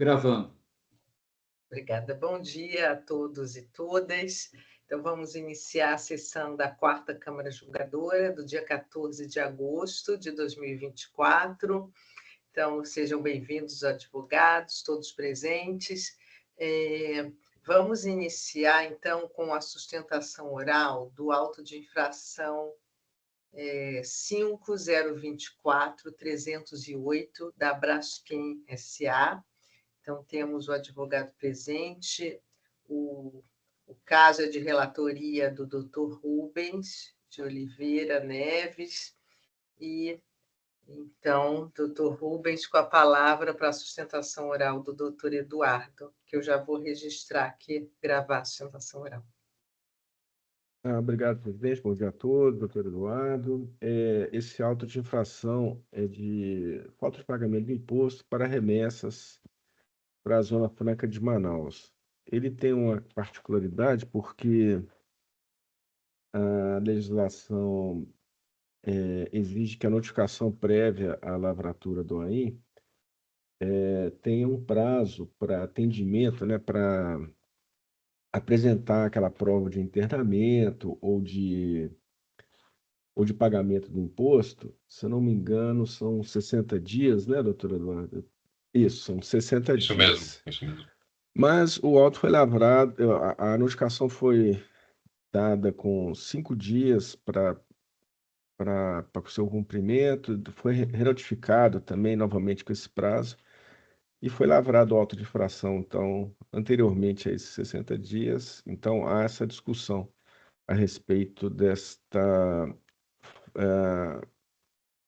Gravando. Obrigada. Bom dia a todos e todas. Então, vamos iniciar a sessão da 4ª Câmara Julgadora, do dia 14 de agosto de 2024. Então, sejam bem-vindos os advogados, todos presentes. Vamos iniciar, então, com a sustentação oral do auto de infração 5024-308 da Braskem S.A. Então, temos o advogado presente, o caso é de relatoria do Dr. Rubens de Oliveira Neves, e, então, Dr. Rubens, com a palavra para a sustentação oral do Dr. Eduardo, que eu já vou registrar aqui, gravar a sustentação oral. Obrigado, presidente. Bom dia a todos, doutor Eduardo. Esse auto de infração é de falta de pagamento de imposto para remessas para a Zona Franca de Manaus. Ele tem uma particularidade porque a legislação exige que a notificação prévia à lavratura do AIM tenha um prazo para atendimento, né, para apresentar aquela prova de internamento ou de pagamento do imposto. Se eu não me engano, são 60 dias, né, doutor Eduardo? Isso, são 60 Isso dias. mesmo, isso mesmo. Mas o auto foi lavrado, a notificação foi dada com 5 dias para o seu cumprimento, foi renotificado também novamente com esse prazo, e foi lavrado o auto de infração, então, anteriormente a esses 60 dias. Então, há essa discussão a respeito desta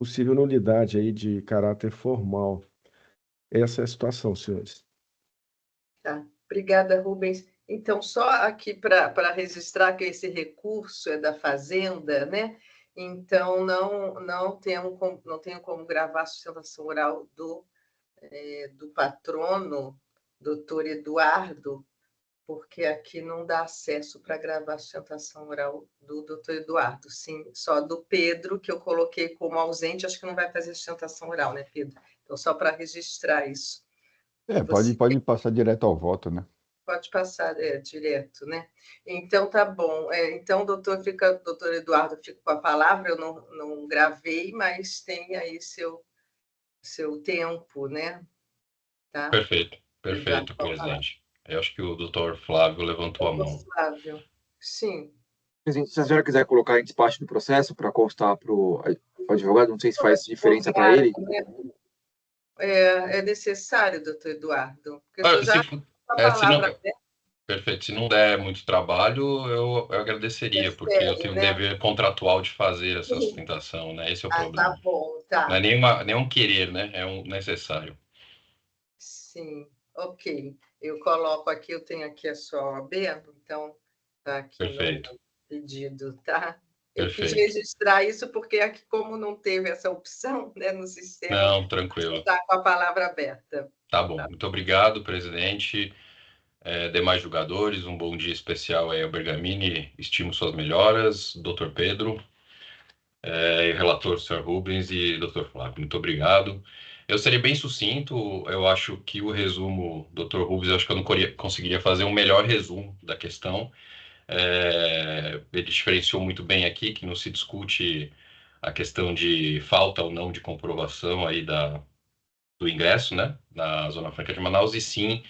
possível nulidade aí de caráter formal. Essa é a situação, senhores. Tá. Obrigada, Rubens. Então, só aqui para registrar que esse recurso é da Fazenda, né? Então, não tenho como gravar a sustentação oral do patrono, doutor Eduardo, porque aqui não dá acesso para gravar a sustentação oral do doutor Eduardo, sim, só do Pedro, que eu coloquei como ausente, acho que não vai fazer sustentação oral, né, Pedro? Então, só para registrar isso. Pode passar direto ao voto, né? Pode passar direto, né? Então, tá bom. Então, doutor Eduardo fica com a palavra, eu não gravei, mas tem aí seu tempo, né? Tá? Perfeito, presidente. Eu acho que o doutor Flávio levantou a mão. Flávio, sim. Presidente, se a senhora quiser colocar em despacho do processo para constar para o advogado, não sei se faz diferença para ele. É necessário, doutor Eduardo, porque eu já a palavra. Perfeito. Se não der muito trabalho, eu agradeceria, porque eu tenho um dever contratual de fazer essa sustentação, né? Esse é o problema. Tá bom, tá. Não é nem um querer, né? É um necessário. Sim, ok. Eu coloco aqui, eu tenho aqui a sua OAB, então tá aqui Perfeito. no pedido, tá? Eu Perfeito. quis registrar isso porque aqui, como não teve essa opção, né, no sistema, não, tranquilo. Está com a palavra aberta. Tá bom. Muito obrigado, presidente. Demais julgadores, um bom dia especial aí ao Bergamini, estimo suas melhoras, doutor Pedro, relator senhor Rubens e doutor Flávio, muito obrigado. Eu serei bem sucinto, eu acho que o resumo, doutor Rubens, eu acho que eu não conseguiria fazer um melhor resumo da questão. Ele diferenciou muito bem aqui que não se discute a questão de falta ou não de comprovação aí do ingresso, né, na Zona Franca de Manaus, e sim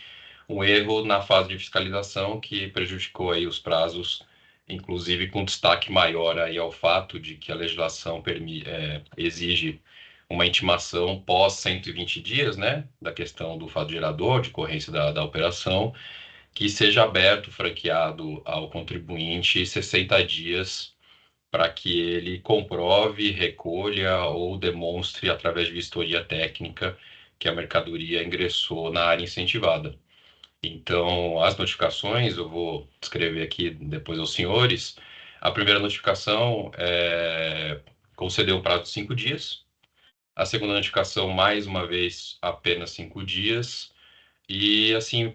um erro na fase de fiscalização que prejudicou aí os prazos, inclusive com destaque maior aí ao fato de que a legislação exige uma intimação pós 120 dias, né, da questão do fato gerador, de ocorrência da operação, que seja aberto, franqueado ao contribuinte 60 dias para que ele comprove, recolha ou demonstre através de vistoria técnica que a mercadoria ingressou na área incentivada. Então, as notificações, eu vou descrever aqui depois aos senhores. A primeira notificação concedeu um prazo de 5 dias. A segunda notificação, mais uma vez, apenas 5 dias. E, assim,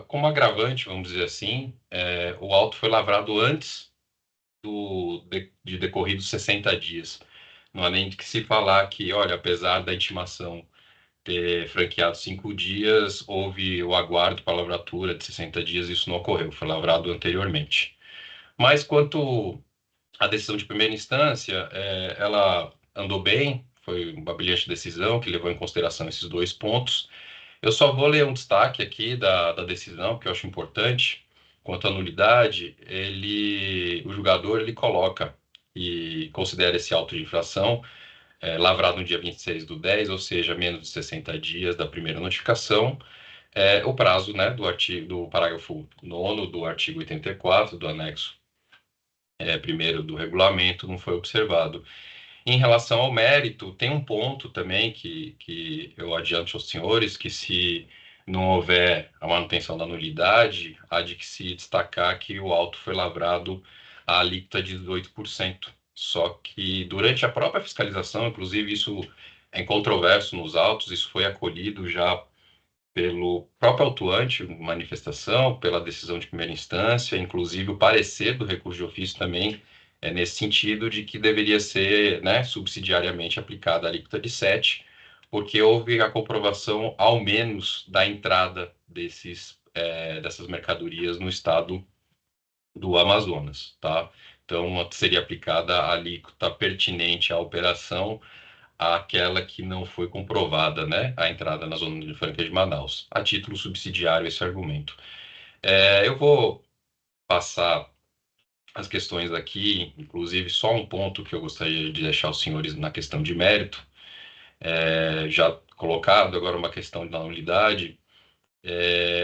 como agravante, vamos dizer assim, o auto foi lavrado antes de decorridos 60 dias. Não há nem que se falar que, olha, apesar da intimação ter franqueado 5 dias, houve o aguardo para a lavratura de 60 dias, isso não ocorreu, foi lavrado anteriormente. Mas quanto à decisão de primeira instância, ela andou bem, foi uma brilhante decisão que levou em consideração esses 2 pontos. Eu só vou ler um destaque aqui da decisão, que eu acho importante. Quanto à nulidade, o julgador ele coloca e considera esse auto de infração lavrado no dia 26/10, ou seja, menos de 60 dias da primeira notificação, o prazo, né, do parágrafo 9º do artigo 84 do anexo 1º do regulamento não foi observado. Em relação ao mérito, tem um ponto também que eu adianto aos senhores, que se não houver a manutenção da nulidade, há de que se destacar que o auto foi lavrado a alíquota de 18%. Só que durante a própria fiscalização, inclusive isso é incontroverso nos autos, isso foi acolhido já pelo próprio autuante, manifestação, pela decisão de primeira instância, inclusive o parecer do recurso de ofício também é nesse sentido de que deveria ser, né, subsidiariamente aplicada a alíquota de 7%, porque houve a comprovação, ao menos, da entrada dessas mercadorias no estado do Amazonas, tá? Então, seria aplicada a alíquota pertinente à operação, àquela que não foi comprovada, né, a entrada na Zona de Franca de Manaus, a título subsidiário esse argumento. Eu vou passar as questões aqui, inclusive só um ponto que eu gostaria de deixar os senhores na questão de mérito, já colocado, agora uma questão da nulidade.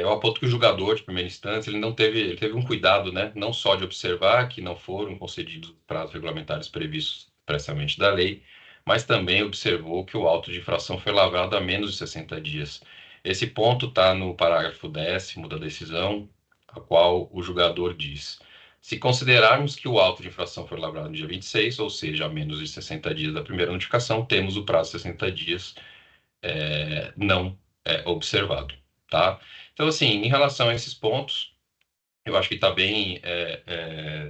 Eu aponto que o julgador de primeira instância ele teve um cuidado, né, não só de observar que não foram concedidos prazos regulamentares previstos expressamente da lei, mas também observou que o auto de infração foi lavrado há menos de 60 dias. Esse ponto está no parágrafo 10º da decisão, a qual o julgador diz: se considerarmos que o auto de infração foi lavrado no dia 26, ou seja, há menos de 60 dias da primeira notificação, temos o prazo de 60 dias não observado, tá? Então, assim, em relação a esses pontos, eu acho que está bem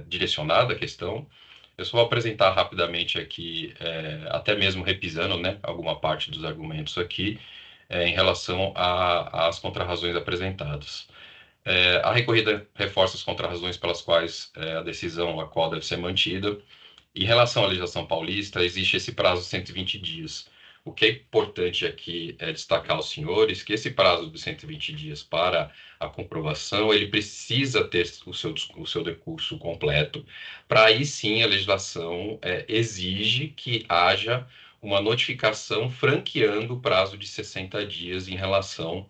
direcionada a questão. Eu só vou apresentar rapidamente aqui, até mesmo repisando, né, alguma parte dos argumentos aqui, em relação às contrarrazões apresentadas. A recorrida reforça as contrarrazões pelas quais a decisão a qual deve ser mantida. Em relação à legislação paulista, existe esse prazo de 120 dias. O que é importante aqui é destacar aos senhores que esse prazo de 120 dias para a comprovação, ele precisa ter o seu decurso completo, para aí sim a legislação exige que haja uma notificação franqueando o prazo de 60 dias em relação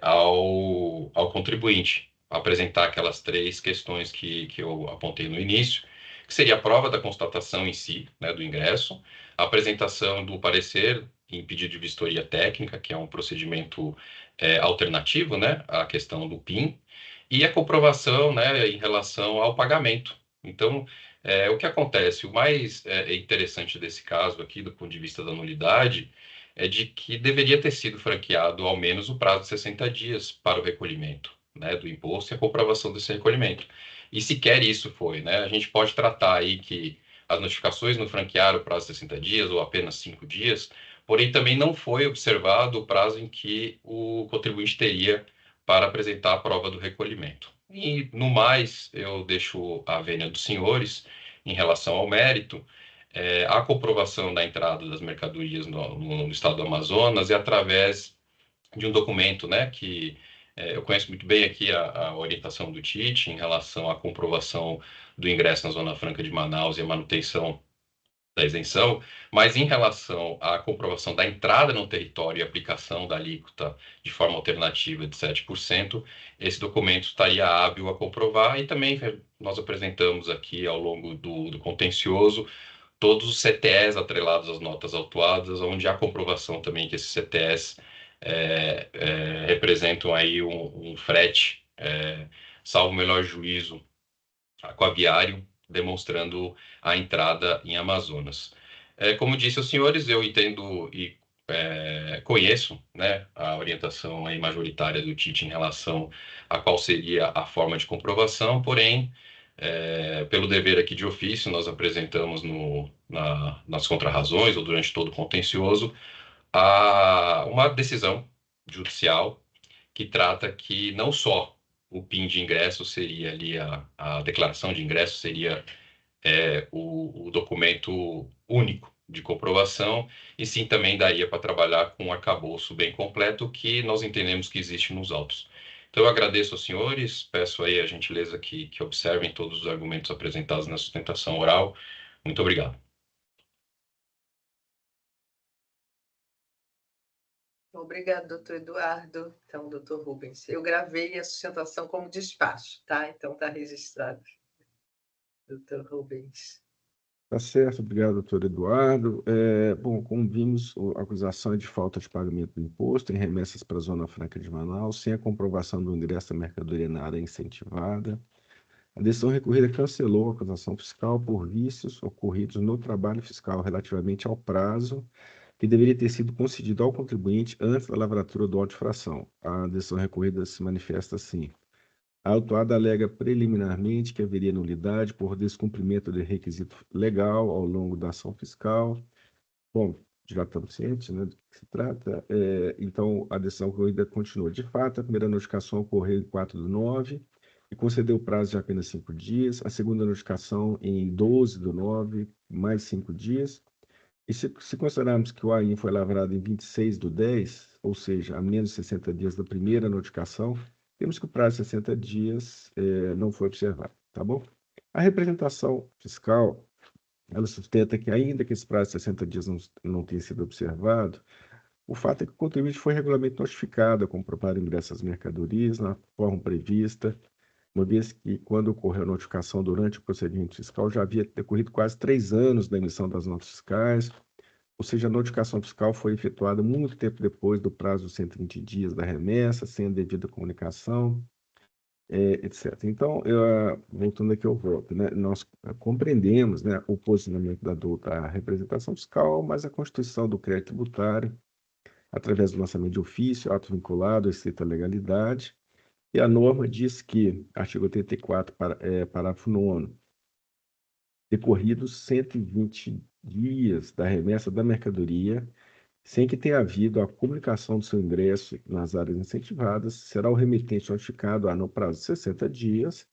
ao contribuinte, apresentar aquelas 3 questões que eu apontei no início, que seria a prova da constatação em si, né, do ingresso, a apresentação do parecer em pedido de vistoria técnica, que é um procedimento alternativo, né, à questão do PIN, e a comprovação, né, em relação ao pagamento. Então, o que acontece? O mais interessante desse caso aqui, do ponto de vista da nulidade, é de que deveria ter sido franqueado ao menos o prazo de 60 dias para o recolhimento, né, do imposto e a comprovação desse recolhimento. E sequer isso foi, né? A gente pode tratar aí que as notificações não franquearam o prazo de 60 dias ou apenas 5 dias, porém também não foi observado o prazo em que o contribuinte teria para apresentar a prova do recolhimento. E, no mais, eu deixo a vênia dos senhores em relação ao mérito. A comprovação da entrada das mercadorias no estado do Amazonas é através de um documento, né, que eu conheço muito bem aqui a orientação do Tite em relação à comprovação do ingresso na Zona Franca de Manaus e a manutenção da isenção, mas em relação à comprovação da entrada no território e aplicação da alíquota de forma alternativa de 7%, esse documento estaria hábil a comprovar, e também nós apresentamos aqui ao longo do contencioso todos os CTEs atrelados às notas autuadas, onde há comprovação também que esses CTEs representam aí um frete, salvo o melhor juízo, aquaviário, demonstrando a entrada em Amazonas. Como disse aos senhores, eu entendo e conheço, né, a orientação aí majoritária do Tite em relação a qual seria a forma de comprovação, porém, pelo dever aqui de ofício, nós apresentamos nas contrarrazões ou durante todo o contencioso uma decisão judicial que trata que não só o PIN de ingresso seria ali, a declaração de ingresso seria o documento único de comprovação, e sim também daria para trabalhar com um arcabouço bem completo que nós entendemos que existe nos autos. Então, eu agradeço aos senhores, peço aí a gentileza que observem todos os argumentos apresentados na sustentação oral. Muito obrigado. Obrigado, doutor Eduardo. Então, doutor Rubens, eu gravei a sustentação como despacho, tá? Então, está registrado. Doutor Rubens. Tá certo, obrigado, doutor Eduardo. Bom, como vimos, a acusação é de falta de pagamento do imposto em remessas para a Zona Franca de Manaus, sem a comprovação do ingresso da mercadoria na área incentivada. A decisão recorrida cancelou a acusação fiscal por vícios ocorridos no trabalho fiscal relativamente ao prazo que deveria ter sido concedido ao contribuinte antes da lavratura do auto de infração. A decisão recorrida se manifesta assim. A autuada alega preliminarmente que haveria nulidade por descumprimento de requisito legal ao longo da ação fiscal. Bom, já estamos cientes, né, do que se trata. Então, a decisão recorrida continua. De fato, a primeira notificação ocorreu em 4/9 e concedeu prazo de apenas 5 dias. A segunda notificação em 12/9, mais 5 dias. E se considerarmos que o AIM foi lavrado em 26/10, ou seja, a menos de 60 dias da primeira notificação, temos que o prazo de 60 dias não foi observado, tá bom? A representação fiscal, ela sustenta que, ainda que esse prazo de 60 dias não tenha sido observado, o fato é que o contribuinte foi regularmente notificado a comprovar o ingresso das mercadorias na forma prevista, uma vez que, quando ocorreu a notificação durante o procedimento fiscal, já havia decorrido quase 3 anos da emissão das notas fiscais, ou seja, a notificação fiscal foi efetuada muito tempo depois do prazo de 120 dias da remessa, sem a devida comunicação, etc. Então, voltando aqui ao voto, né, nós compreendemos, né, o posicionamento da adulta à representação fiscal, mas a Constituição do Crédito Tributário, através do lançamento de ofício, ato vinculado à estrita legalidade, e a norma diz que, artigo 84, parágrafo 9º, decorridos 120 dias da remessa da mercadoria, sem que tenha havido a comunicação do seu ingresso nas áreas incentivadas, será o remetente notificado a, no prazo de 60 dias,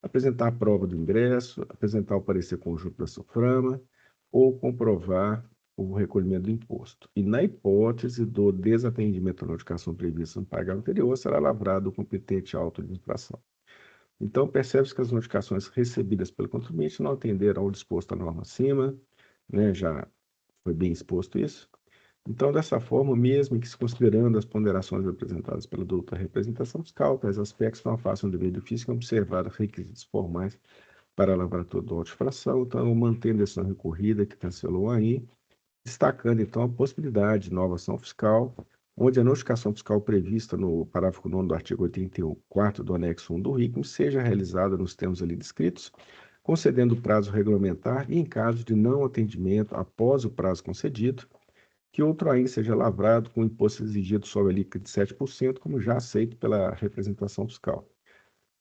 apresentar a prova do ingresso, apresentar o parecer conjunto da SUFRAMA ou comprovar o recolhimento do imposto. E, na hipótese do desatendimento à notificação prevista no parágrafo anterior, será lavrado o competente auto de infração. Então, percebe-se que as notificações recebidas pelo contribuinte não atenderam ao disposto na norma acima, né, já foi bem exposto isso. Então, dessa forma, mesmo que se considerando as ponderações apresentadas pela douta representação fiscal, tais aspectos não afastam do dever do fisco observar os requisitos formais para a lavratura do auto de infração, então, mantendo a decisão recorrida que cancelou aí, destacando, então, a possibilidade de nova ação fiscal, onde a notificação fiscal prevista no parágrafo 9º do artigo 84 do anexo 1 do RICM seja realizada nos termos ali descritos, concedendo prazo regulamentar e, em caso de não atendimento após o prazo concedido, que outro AIM seja lavrado com imposto exigido sobre a alíquota de 7%, como já aceito pela representação fiscal.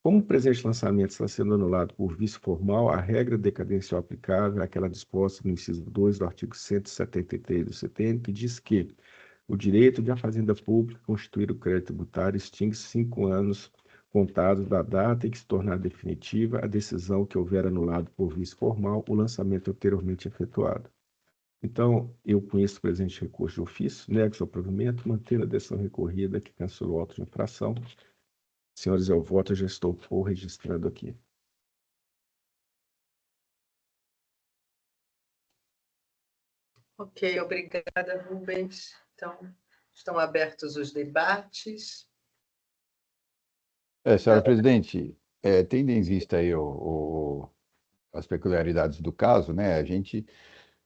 Como o presente lançamento está sendo anulado por vício formal, a regra decadencial aplicável é aquela disposta no inciso 2 do artigo 173 do CTN, que diz que o direito de a Fazenda Pública constituir o crédito tributário extingue 5 anos contados da data em que se tornar definitiva a decisão que houver anulado por vício formal o lançamento anteriormente efetuado. Então, eu conheço o presente recurso de ofício, nego seu provimento, mantendo a decisão recorrida que cancelou o auto de infração. Senhores, eu voto, eu já estou registrando aqui. Ok, obrigada, Rubens. Então, estão abertos os debates. Senhora presidente, tendo em vista aí as peculiaridades do caso, né, a gente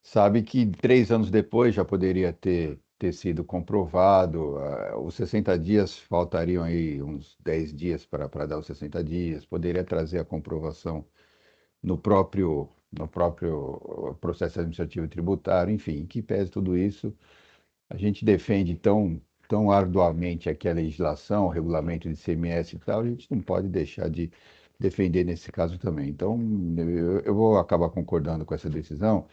sabe que 3 anos depois já poderia ter sido comprovado, os 60 dias, faltariam aí uns 10 dias para dar os 60 dias, poderia trazer a comprovação no próprio processo administrativo e tributário, enfim, em que pese tudo isso, a gente defende tão arduamente aqui a legislação, o regulamento de ICMS e tal, a gente não pode deixar de defender nesse caso também. Então, eu vou acabar concordando com essa decisão,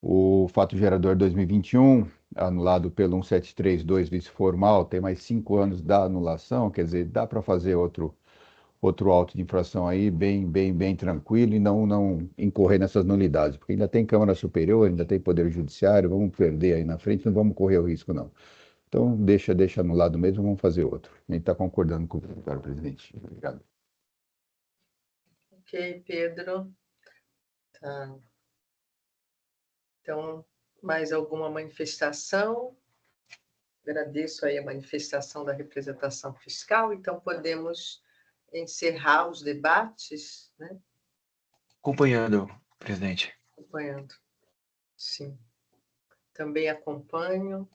O fato gerador 2021, anulado pelo 1732 vício formal, tem mais 5 anos da anulação, quer dizer, dá para fazer outro auto de infração aí bem tranquilo e não incorrer nessas nulidades, porque ainda tem Câmara Superior, ainda tem Poder Judiciário, vamos perder aí na frente, não vamos correr o risco, não. Então, deixa anulado mesmo, vamos fazer outro. A gente está concordando com o senhor presidente. Obrigado. Ok, Pedro. Tá. Então, mais alguma manifestação? Agradeço aí a manifestação da representação fiscal, então podemos encerrar os debates, né? Acompanhando, presidente. Acompanhando. Sim. Também acompanho.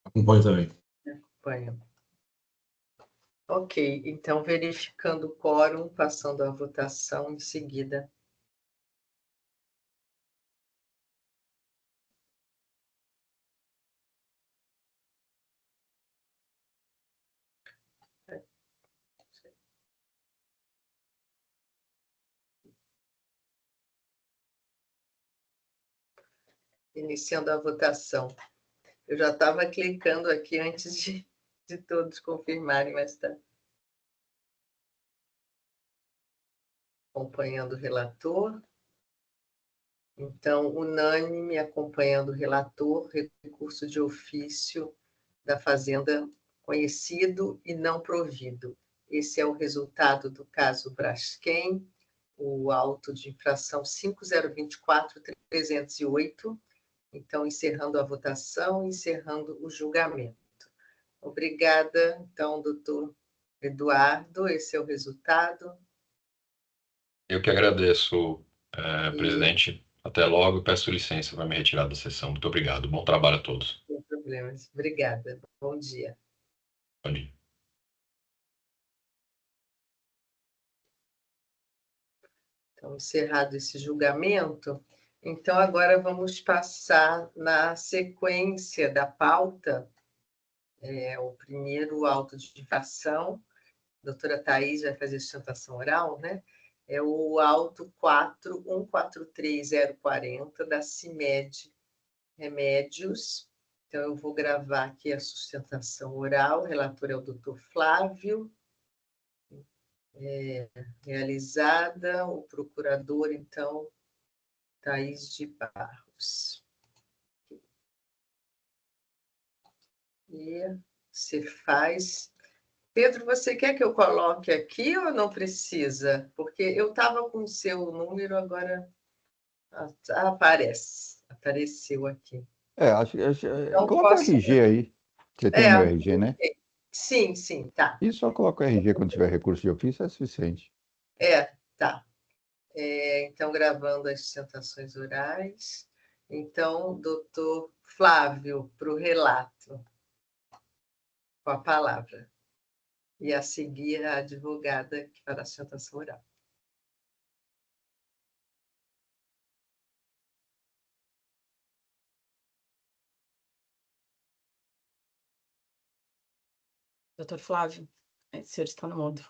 Acompanho também. Acompanho. Ok, então verificando o quórum, passando à votação em seguida. Iniciando a votação. Eu já estava clicando aqui antes de todos confirmarem, mas está acompanhando o relator. Então, unânime, acompanhando o relator, recurso de ofício da Fazenda conhecido e não provido. Esse é o resultado do caso Braskem, o auto de infração 5024-308. Então, encerrando a votação, encerrando o julgamento. Obrigada, então, doutor Eduardo, esse é o resultado. Eu que agradeço, presidente. Até logo. Peço licença para me retirar da sessão. Muito obrigado. Bom trabalho a todos. Sem problemas. Obrigada. Bom dia. Bom dia. Então, encerrado esse julgamento, então agora vamos passar na sequência da pauta, o primeiro auto de infração. A doutora Thais vai fazer sustentação oral, né? É o auto 4143040 da CIMED Remédios. Então, eu vou gravar aqui a sustentação oral. O relator é o doutor Flávio. Realizada. O procurador, então, Thais de Barros. E você faz. Pedro, você quer que eu coloque aqui ou não precisa? Porque eu estava com o seu número, agora apareceu aqui. Então, coloca o RG aí. Você tem o meu RG, né? Sim, tá. E só coloca o RG quando tiver recurso de ofício, é suficiente. Tá. Então, gravando as sustentações orais. Então, doutor Flávio, para o relato, com a palavra. E a seguir, a advogada que fará a sustentação oral. Doutor Flávio, o senhor está no mudo.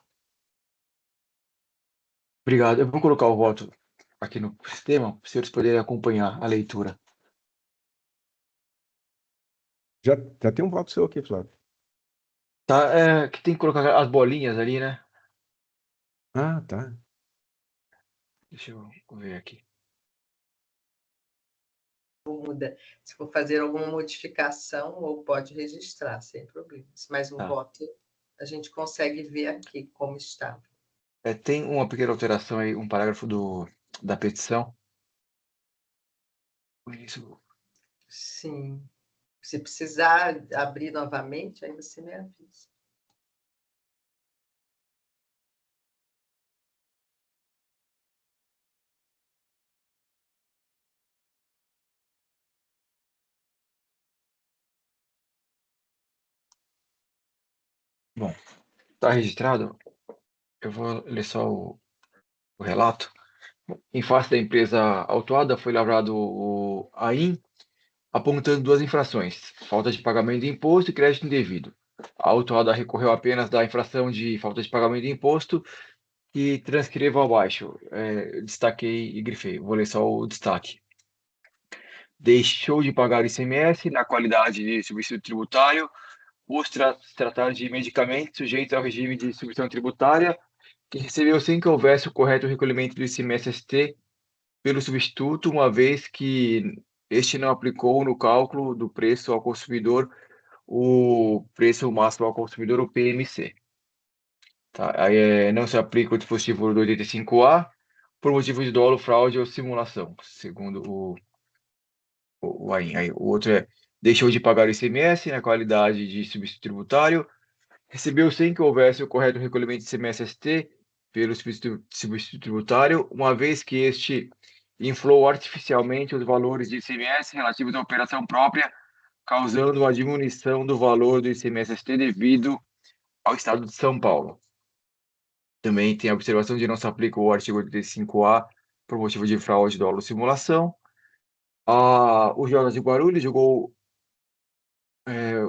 Obrigado. Eu vou colocar o voto aqui no sistema, para os senhores poderem acompanhar a leitura. Já tem um voto seu aqui, Flávio. Tá, que tem que colocar as bolinhas ali, né? Ah, tá. Deixa eu ver aqui. Muda. Se for fazer alguma modificação, ou pode registrar, sem problemas. Mas o voto a gente consegue ver aqui como está. Tem uma pequena alteração aí, um parágrafo da petição. Isso. Sim. Se precisar abrir novamente, aí você me avisa. Bom, está registrado. Eu vou ler só o relato. Em face da empresa autuada, foi lavrado o AIM, apontando duas infrações: falta de pagamento de imposto e crédito indevido. A autuada recorreu apenas da infração de falta de pagamento de imposto e transcrevo abaixo. Destaquei e grifei. Vou ler só o destaque. deixou de pagar ICMS na qualidade de substituto tributário, por se tratar de medicamentos sujeitos ao regime de substituição tributária, que recebeu sem que houvesse o correto recolhimento do ICMS-ST pelo substituto, uma vez que este não aplicou no cálculo do preço ao consumidor o preço máximo ao consumidor, o PMC. Tá? Aí, não se aplica o dispositivo do 85A por motivo de dolo, fraude ou simulação, segundo o AIN. Aí, o outro é deixou de pagar o ICMS na qualidade de substituto tributário, recebeu sem que houvesse o correto recolhimento de ICMS-ST pelo substituto tributário, uma vez que este inflou artificialmente os valores de ICMS relativos à operação própria, causando uma diminuição do valor do ICMS-ST devido ao Estado de São Paulo. Também tem a observação de não se aplica o artigo 85A por motivo de fraude, dolo ou simulação. O Jonas de Guarulhos julgou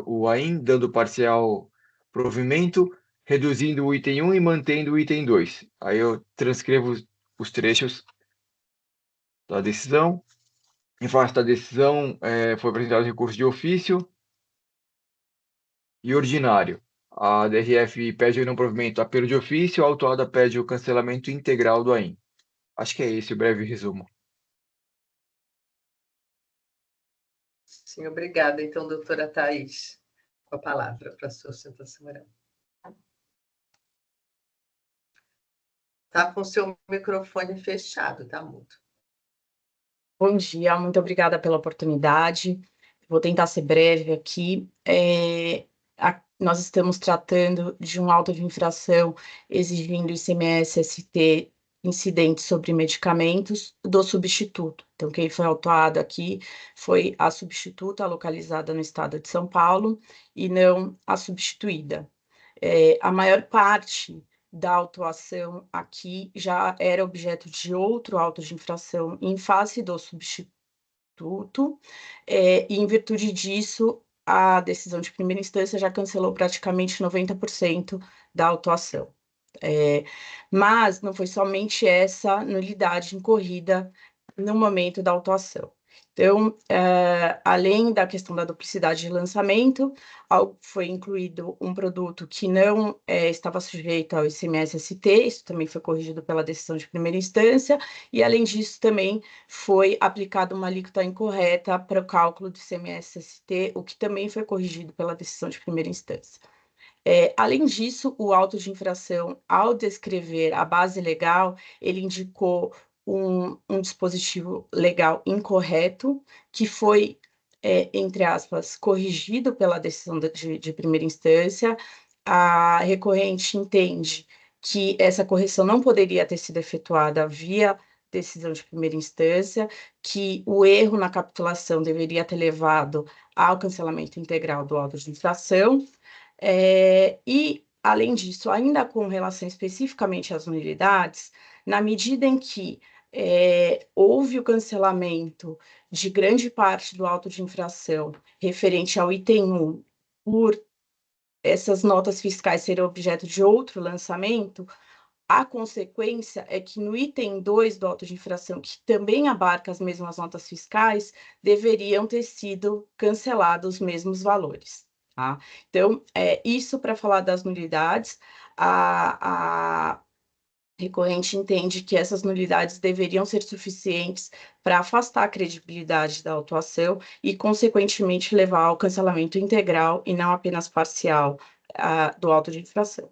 o AIN, dando parcial provimento, reduzindo o item 1 e mantendo o item 2. Aí eu transcrevo os trechos da decisão. Em face da decisão, foi apresentado recurso de ofício e ordinário. A DRF pede o não provimento apelo de ofício, a autuada pede o cancelamento integral do AIN. Acho que é esse o breve resumo. Sim, obrigada. Então, doutora Thais, com a palavra para a sua sustentação oral. Está com o seu microfone fechado, tá mudo. Bom dia, muito obrigada pela oportunidade. Vou tentar ser breve aqui. Nós estamos tratando de um auto de infração exigindo ICMS-ST incidente sobre medicamentos do substituto. Então, quem foi autuado aqui foi a substituta localizada no estado de São Paulo e não a substituída. A maior parte da autuação aqui já era objeto de outro auto de infração em face do substituto, e em virtude disso, a decisão de primeira instância já cancelou praticamente 90% da autuação. Mas não foi somente essa nulidade incorrida no momento da autuação. Então, além da questão da duplicidade de lançamento, foi incluído um produto que não estava sujeito ao ICMS-ST, isso também foi corrigido pela decisão de primeira instância, e além disso também foi aplicada uma alíquota incorreta para o cálculo do ICMS-ST, o que também foi corrigido pela decisão de primeira instância. Além disso, o auto de infração, ao descrever a base legal, ele indicou um dispositivo legal incorreto, que foi, entre aspas, corrigido pela decisão de primeira instância. A recorrente entende que essa correção não poderia ter sido efetuada via decisão de primeira instância, que o erro na capitulação deveria ter levado ao cancelamento integral do auto de infração. E, além disso, ainda com relação especificamente às nulidades, na medida em que houve o cancelamento de grande parte do auto de infração referente ao item 1, por essas notas fiscais serem objeto de outro lançamento, a consequência é que no item 2 do auto de infração, que também abarca as mesmas notas fiscais, deveriam ter sido cancelados os mesmos valores. Tá? Então, isso para falar das nulidades, a recorrente entende que essas nulidades deveriam ser suficientes para afastar a credibilidade da autuação e, consequentemente, levar ao cancelamento integral e não apenas parcial do auto de infração.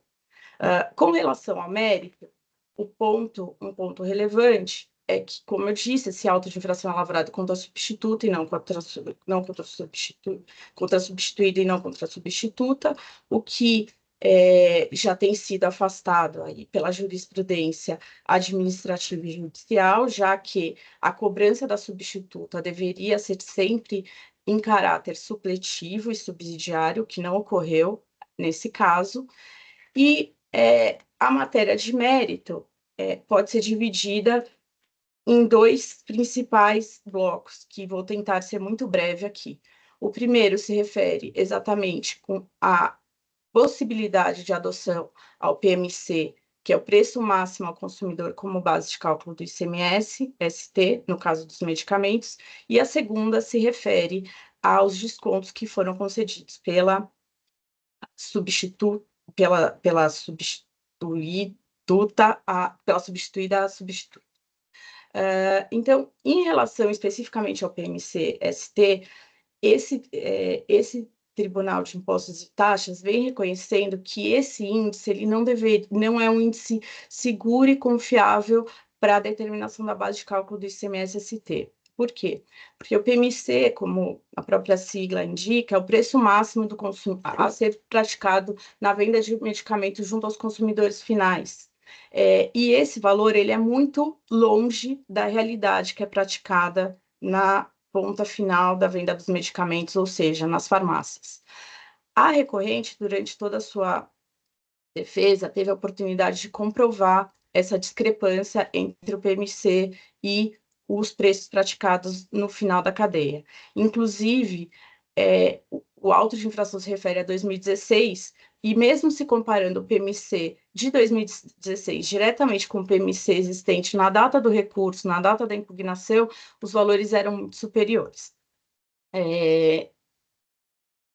Com relação ao mérito, um ponto relevante é que, como eu disse, esse auto de infração é lavrado contra a substituta e não contra a substituída e não contra a substituta, o que já tem sido afastado aí pela jurisprudência administrativa e judicial, já que a cobrança da substituta deveria ser sempre em caráter supletivo e subsidiário, que não ocorreu nesse caso, e a matéria de mérito pode ser dividida em dois principais blocos, que vou tentar ser muito breve aqui. O primeiro se refere exatamente com a possibilidade de adoção ao PMC que é o preço máximo ao consumidor como base de cálculo do ICMS, ST, no caso dos medicamentos, e a segunda se refere aos descontos que foram concedidos pela substituída a substituta. Então, em relação especificamente ao PMC-ST, esse Tribunal de Impostos e Taxas vem reconhecendo que esse índice ele não é um índice seguro e confiável para a determinação da base de cálculo do ICMS-ST. Por quê? Porque o PMC, como a própria sigla indica, é o preço máximo do consumo a ser praticado na venda de medicamentos junto aos consumidores finais. E esse valor ele é muito longe da realidade que é praticada na ponta final da venda dos medicamentos, ou seja, nas farmácias. A recorrente, durante toda a sua defesa, teve a oportunidade de comprovar essa discrepância entre o PMC e os preços praticados no final da cadeia. Inclusive, o auto de infração se refere a 2016, e mesmo se comparando o PMC de 2016 diretamente com o PMC existente na data do recurso, na data da impugnação, os valores eram muito superiores.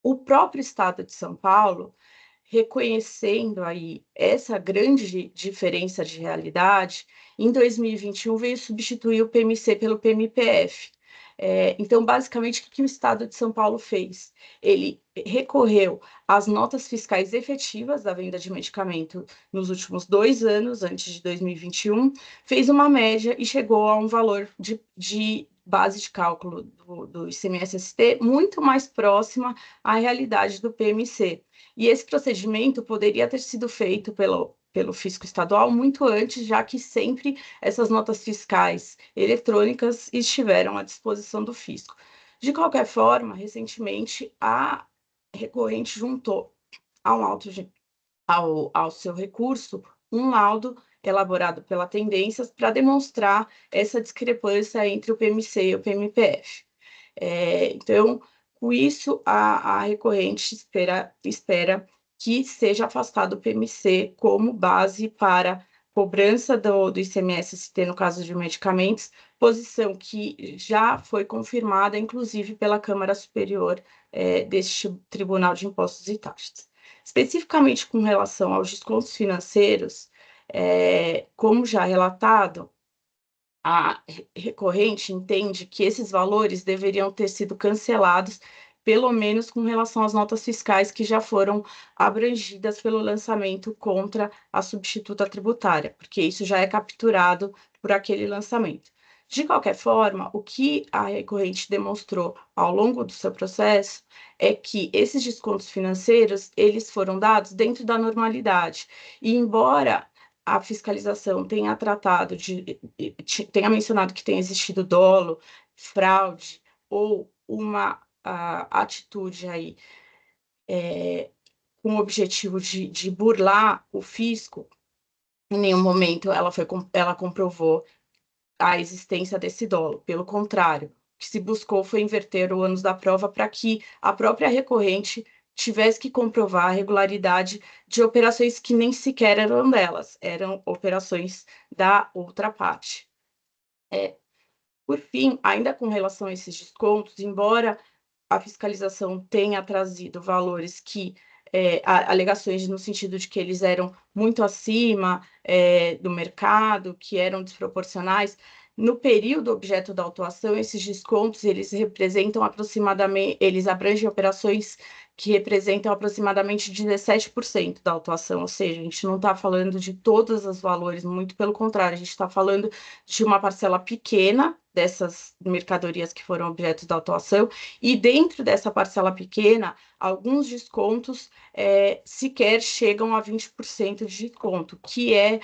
O próprio Estado de São Paulo, reconhecendo aí essa grande diferença de realidade, em 2021 veio substituir o PMC pelo PMPF. Então, basicamente, o que o Estado de São Paulo fez? Ele recorreu às notas fiscais efetivas da venda de medicamento nos últimos 2 anos, antes de 2021, fez uma média e chegou a um valor de base de cálculo do ICMS-ST muito mais próxima à realidade do PMC. E esse procedimento poderia ter sido feito pelo fisco estadual muito antes, já que sempre essas notas fiscais eletrônicas estiveram à disposição do fisco. De qualquer forma, recentemente, a recorrente juntou ao seu recurso um laudo elaborado pela Tendências para demonstrar essa discrepância entre o PMC e o PMPF. Então, com isso, a recorrente espera que seja afastado o PMC como base para cobrança do ICMS-ST no caso de medicamentos, posição que já foi confirmada, inclusive, pela Câmara Superior deste Tribunal de Impostos e Taxas. Especificamente com relação aos descontos financeiros, como já relatado, a recorrente entende que esses valores deveriam ter sido cancelados, pelo menos com relação às notas fiscais que já foram abrangidas pelo lançamento contra a substituta tributária, porque isso já é capturado por aquele lançamento. De qualquer forma, o que a recorrente demonstrou ao longo do seu processo é que esses descontos financeiros, eles foram dados dentro da normalidade. E embora a fiscalização tenha tenha mencionado que tenha existido dolo, fraude ou uma atitude aí com o objetivo de burlar o fisco, em nenhum momento ela comprovou a existência desse dolo. Pelo contrário, o que se buscou foi inverter o ônus da prova para que a própria recorrente tivesse que comprovar a regularidade de operações que nem sequer eram delas, eram operações da outra parte. Por fim, ainda com relação a esses descontos, embora a fiscalização tenha trazido valores que alegações no sentido de que eles eram muito acima do mercado, que eram desproporcionais. No período objeto da autuação, esses descontos, eles abrangem operações que representam aproximadamente 17% da autuação, ou seja, a gente não está falando de todos os valores, muito pelo contrário, a gente está falando de uma parcela pequena dessas mercadorias que foram objeto da autuação, e dentro dessa parcela pequena, alguns descontos sequer chegam a 20% de desconto, que é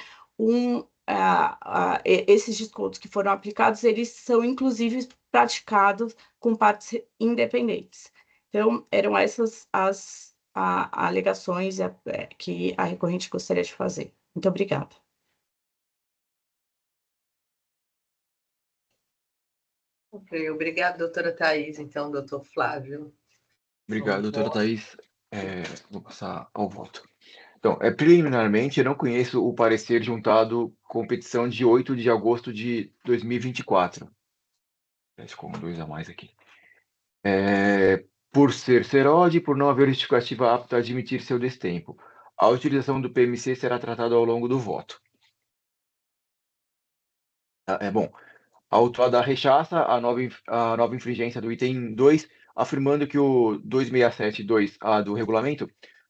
esses descontos que foram aplicados, eles são inclusive praticados com partes independentes. Então, eram essas as alegações que a recorrente gostaria de fazer. Muito obrigada. Ok, obrigada, doutora Thais. Então, doutor Flávio. Obrigado, doutora Thais. Vou passar ao voto. Então, preliminarmente, eu não conheço o parecer juntado com petição de 8 de agosto de 2024. Como 2 a mais aqui. Por ser serode, por não haver justificativa apta a admitir seu destempo. A utilização do PMC será tratada ao longo do voto. Bom, a autuada rechaça a nova infringência do item 2, afirmando que o 2672A do regulamento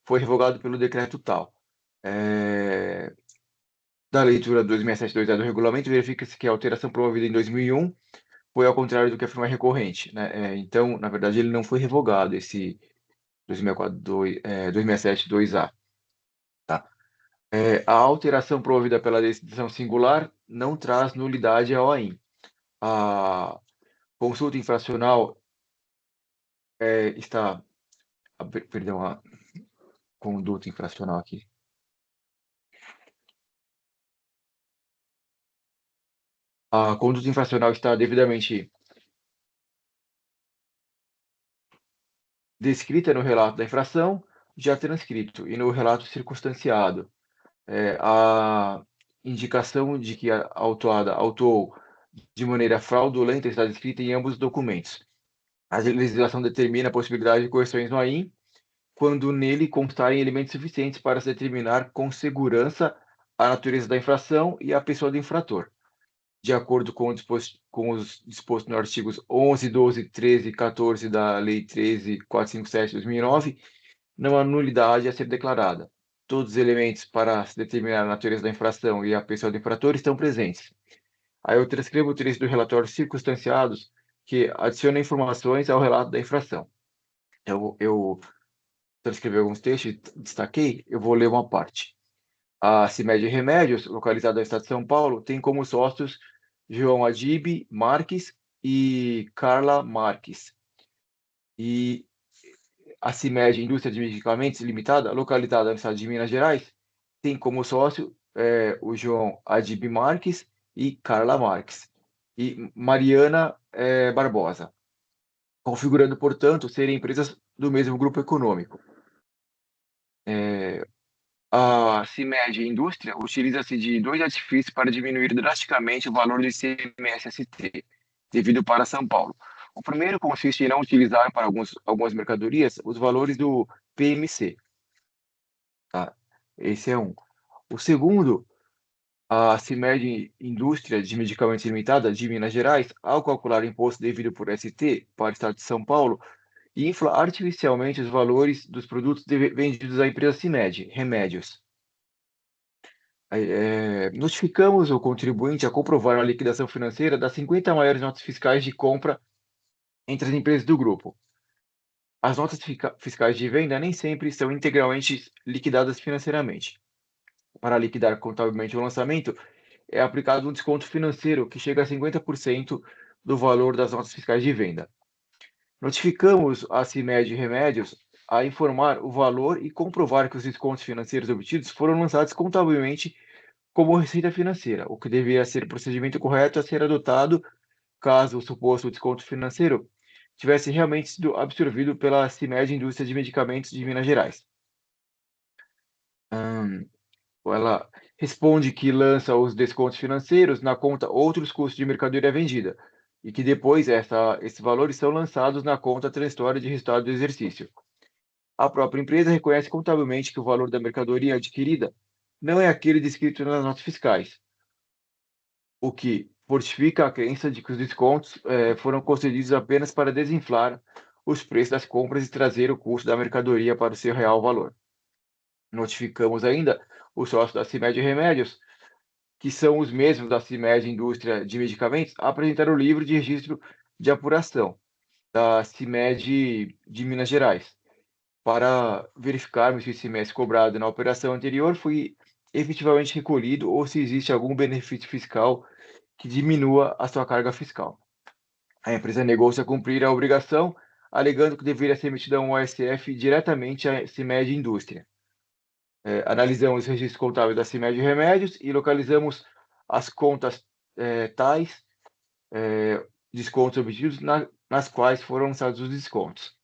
foi revogado pelo decreto tal. Da leitura do 2672A do regulamento, verifica-se que a alteração promovida em 2001 foi ao contrário do que afirma a recorrente, né? Então, na verdade, ele não foi revogado, esse 2672A. Tá? A alteração promovida pela decisão singular não traz nulidade ao AIM. A consulta infracional perdão, a conduta infracional aqui. A conduta infracional está devidamente descrita no relato da infração, já transcrito, e no relato circunstanciado. A indicação de que a autuada autuou de maneira fraudulenta está descrita em ambos os documentos. A legislação determina a possibilidade de correções no AIM quando nele constarem elementos suficientes para se determinar com segurança a natureza da infração e a pessoa do infrator. De acordo com os dispostos nos artigos 11, 12, 13 e 14 da Lei 13.457 de 2009, não há nulidade a ser declarada. Todos os elementos para se determinar a natureza da infração e a pessoa do infrator estão presentes. Aí eu transcrevo o trecho do relatório circunstanciados que adiciona informações ao relato da infração. Eu transcrevi alguns textos, destaquei, eu vou ler uma parte. A CIMED Remédios, localizada no estado de São Paulo, tem como sócios João Adib Marques e Carla Marques. E a CIMED Indústria de Medicamentos Limitada, localizada no estado de Minas Gerais, tem como sócio o João Adib Marques e Carla Marques. E Mariana Barbosa, configurando, portanto, serem empresas do mesmo grupo econômico. A CIMED Indústria utiliza-se de 2 artifícios para diminuir drasticamente o valor do ICMS-ST, devido para São Paulo. O primeiro consiste em não utilizar para algumas mercadorias os valores do PMC. Tá? Esse é um. O segundo, a CIMED Indústria de Medicamentos Limitada de Minas Gerais, ao calcular o imposto devido por ST para o estado de São Paulo, infla artificialmente os valores dos produtos vendidos à empresa CIMED, Remédios. Notificamos o contribuinte a comprovar a liquidação financeira das 50 maiores notas fiscais de compra entre as empresas do grupo. As notas fiscais de venda nem sempre são integralmente liquidadas financeiramente. Para liquidar contabilmente o lançamento, é aplicado um desconto financeiro que chega a 50% do valor das notas fiscais de venda. Notificamos a CIMED Remédios a informar o valor e comprovar que os descontos financeiros obtidos foram lançados contabilmente como receita financeira, o que deveria ser o procedimento correto a ser adotado caso o suposto desconto financeiro tivesse realmente sido absorvido pela CIMED Indústria de Medicamentos de Minas Gerais. Ela responde que lança os descontos financeiros na conta outros custos de mercadoria vendida e que depois esses valores são lançados na conta transitória de resultado do exercício. A própria empresa reconhece contabilmente que o valor da mercadoria adquirida não é aquele descrito nas notas fiscais, o que fortifica a crença de que os descontos foram concedidos apenas para desinflar os preços das compras e trazer o custo da mercadoria para o seu real valor. Notificamos ainda os sócios da CIMED Remédios, que são os mesmos da CIMED Indústria de Medicamentos, a apresentar o livro de registro de apuração da CIMED de Minas Gerais, para verificarmos se o ICMS cobrado na operação anterior foi efetivamente recolhido ou se existe algum benefício fiscal que diminua a sua carga fiscal. A empresa negou-se a cumprir a obrigação, alegando que deveria ser emitida um OSF diretamente à CIMED Indústria. Analisamos os registros contábeis da CIMED Remédios e localizamos as contas tais, descontos obtidos, nas quais foram lançados os descontos.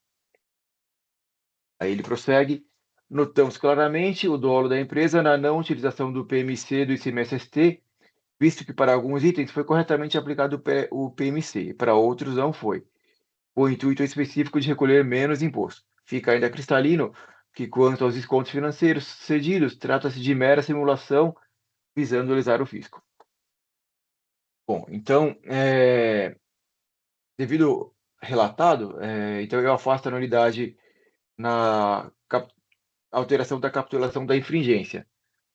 Aí ele prossegue. notamos claramente o dolo da empresa na não utilização do PMC do ICMS-ST, visto que para alguns itens foi corretamente aplicado o PMC, para outros não foi, com o intuito específico de recolher menos imposto. Fica ainda cristalino que, quanto aos descontos financeiros cedidos, trata-se de mera simulação visando lesar o fisco. Bom, então, devido relatado, então eu afasto a nulidade na alteração da capitulação da infringência,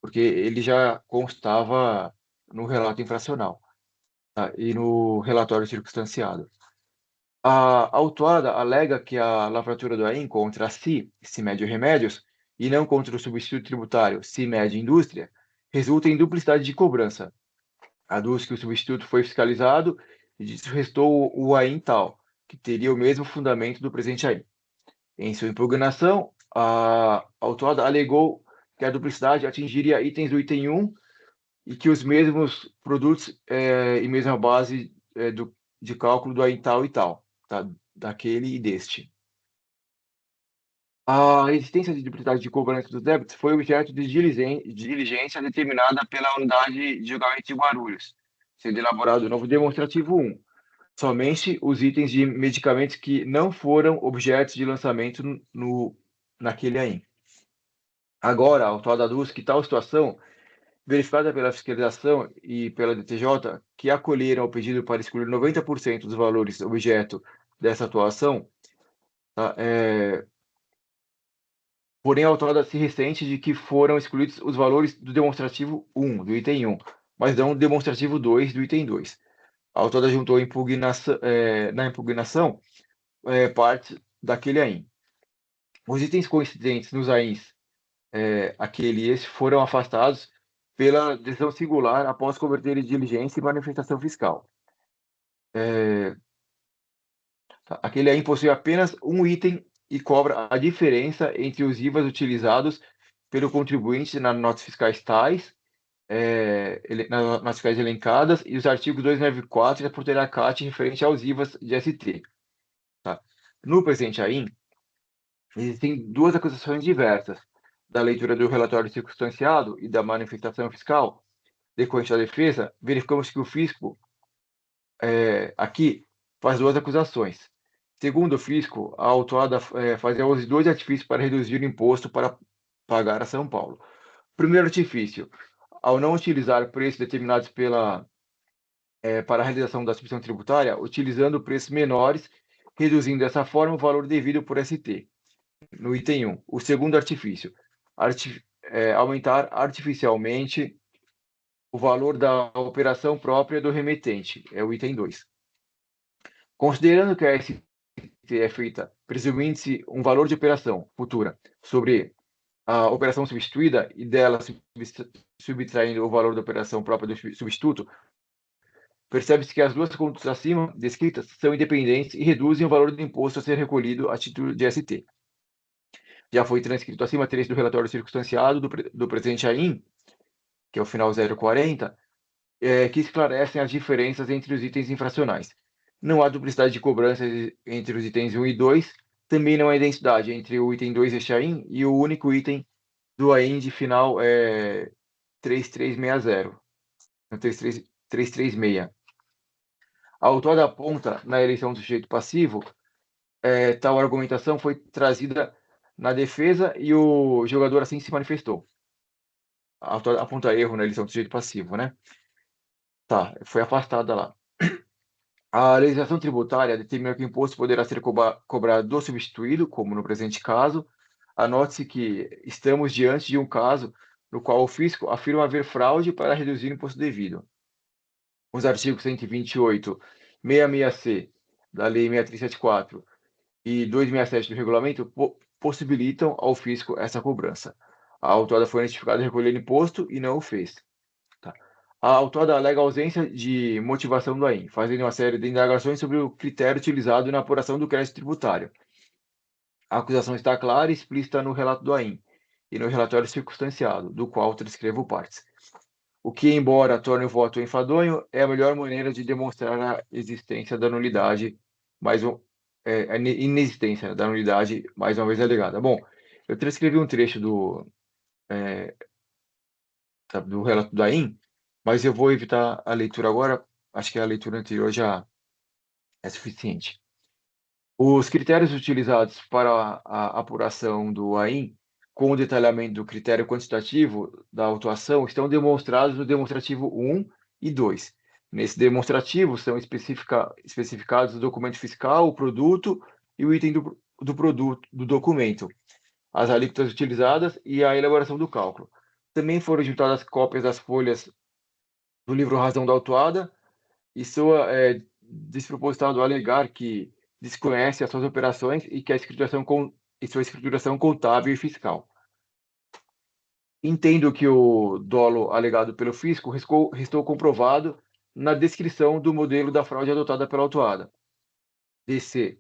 porque ele já constava no relato infracional, tá? E no relatório circunstanciado. A autuada alega que a lavratura do AIM contra a CIMED Remédios, e não contra o substituto tributário CIMED Indústria, resulta em duplicidade de cobrança. Aduz que o substituto foi fiscalizado e disso restou o AIM tal, que teria o mesmo fundamento do presente AIM. Em sua impugnação, a autuada alegou que a duplicidade atingiria itens do item 1 e que os mesmos produtos e mesma base de cálculo do AIM tal e tal, tá? Daquele e deste. A existência de duplicidade de cobrança dos débitos foi objeto de diligência determinada pela unidade de julgamento de Guarulhos, sendo elaborado o novo demonstrativo 1. Somente os itens de medicamentos que não foram objetos de lançamento naquele AIM. Agora, a autuada aduz que tal situação, verificada pela fiscalização e pela DTJ, que acolheram o pedido para excluir 90% dos valores objeto dessa atuação, tá? Porém, a autuada se ressente de que foram excluídos os valores do demonstrativo 1, do item 1, mas não do demonstrativo 2, do item 2. A autuada juntou na impugnação parte daquele AIM. Os itens coincidentes nos AIMs, aquele e esse, foram afastados pela decisão singular após converter em diligência e manifestação fiscal. Aquele AIM possui apenas um item e cobra a diferença entre os IVAs utilizados pelo contribuinte nas notas fiscais tais, nas notas fiscais elencadas, e os artigos 294 da portaria CAT referente aos IVAs de ST. Tá? No presente AIM, existem duas acusações diversas, da leitura do relatório circunstanciado e da manifestação fiscal decorrente da defesa. Verificamos que o fisco aqui faz duas acusações. Segundo o fisco, a autuada fazia os dois artifícios para reduzir o imposto para pagar a São Paulo. Primeiro artifício, ao não utilizar preços determinados para a realização da substituição tributária, utilizando preços menores, reduzindo dessa forma o valor devido por ST, no item 1. O segundo artifício, aumentar artificialmente o valor da operação própria do remetente, é o item 2. Considerando que a ST é feita presumindo-se um valor de operação futura sobre a operação substituída e dela subtraindo o valor da operação própria do substituto, percebe-se que as duas condutas acima descritas são independentes e reduzem o valor do imposto a ser recolhido a título de ST. Já foi transcrito acima trecho do relatório circunstanciado do presente AIM, que é o final 040, que esclarecem as diferenças entre os itens infracionais. Não há duplicidade de cobrança entre os itens 1 e 2, também não há identidade entre o item 2 deste AIM e o único item do AIM de final 3360, 336. A autuada aponta na eleição do sujeito passivo, tal argumentação foi trazida na defesa e o jogador assim se manifestou. A autuada aponta erro na eleição do sujeito passivo, né? Tá, foi afastada lá. A legislação tributária determina que o imposto poderá ser cobrado do substituído, como no presente caso. Anote-se que estamos diante de um caso no qual o fisco afirma haver fraude para reduzir o imposto devido. Os artigos 128, 66C da Lei 6374 e 267 do regulamento possibilitam ao fisco essa cobrança. A autuada foi notificada de recolher imposto e não o fez. Tá? A autuada alega a ausência de motivação do AIM, fazendo uma série de indagações sobre o critério utilizado na apuração do crédito tributário. A acusação está clara e explícita no relato do AIM e no relatório circunstanciado, do qual transcrevo partes. O que, embora torne o voto enfadonho, é a melhor maneira de demonstrar a existência da nulidade, a inexistência da nulidade mais uma vez alegada. Bom, Eu transcrevi um trecho do relato do AIM, mas eu vou evitar a leitura agora, acho que a leitura anterior já é suficiente. Os critérios utilizados para a apuração do AIM, com o detalhamento do critério quantitativo da autuação, estão demonstrados no demonstrativo 1 e 2. Nesse demonstrativo, são especificados o documento fiscal, o produto e o item do produto do documento, as alíquotas utilizadas e a elaboração do cálculo. Também foram juntadas cópias das folhas do livro Razão da Autuada e soa despropositado alegar que desconhece as suas operações e que a sua escrituração contábil e fiscal. Entendo que o dolo alegado pelo fisco restou comprovado na descrição do modelo da fraude adotada pela autuada. DC.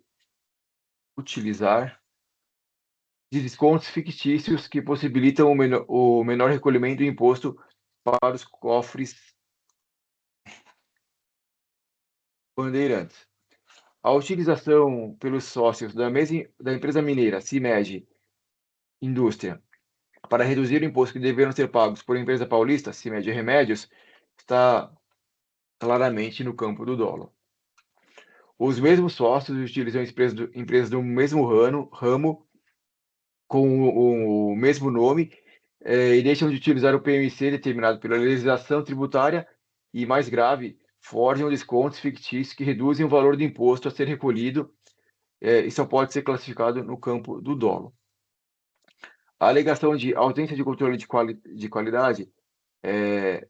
Utilizar de descontos fictícios que possibilitam o menor recolhimento do imposto para os cofres bandeirantes. A utilização pelos sócios da empresa mineira CIMED Indústria para reduzir o imposto que deveram ser pagos por empresa paulista, CIMED Remédios, está claramente no campo do dolo. Os mesmos sócios utilizam empresas do mesmo ramo, com o mesmo nome, e deixam de utilizar o PMC determinado pela legislação tributária e, mais grave, forjam descontos fictícios que reduzem o valor do imposto a ser recolhido e só pode ser classificado no campo do dolo. A alegação de ausência de controle de qualidade é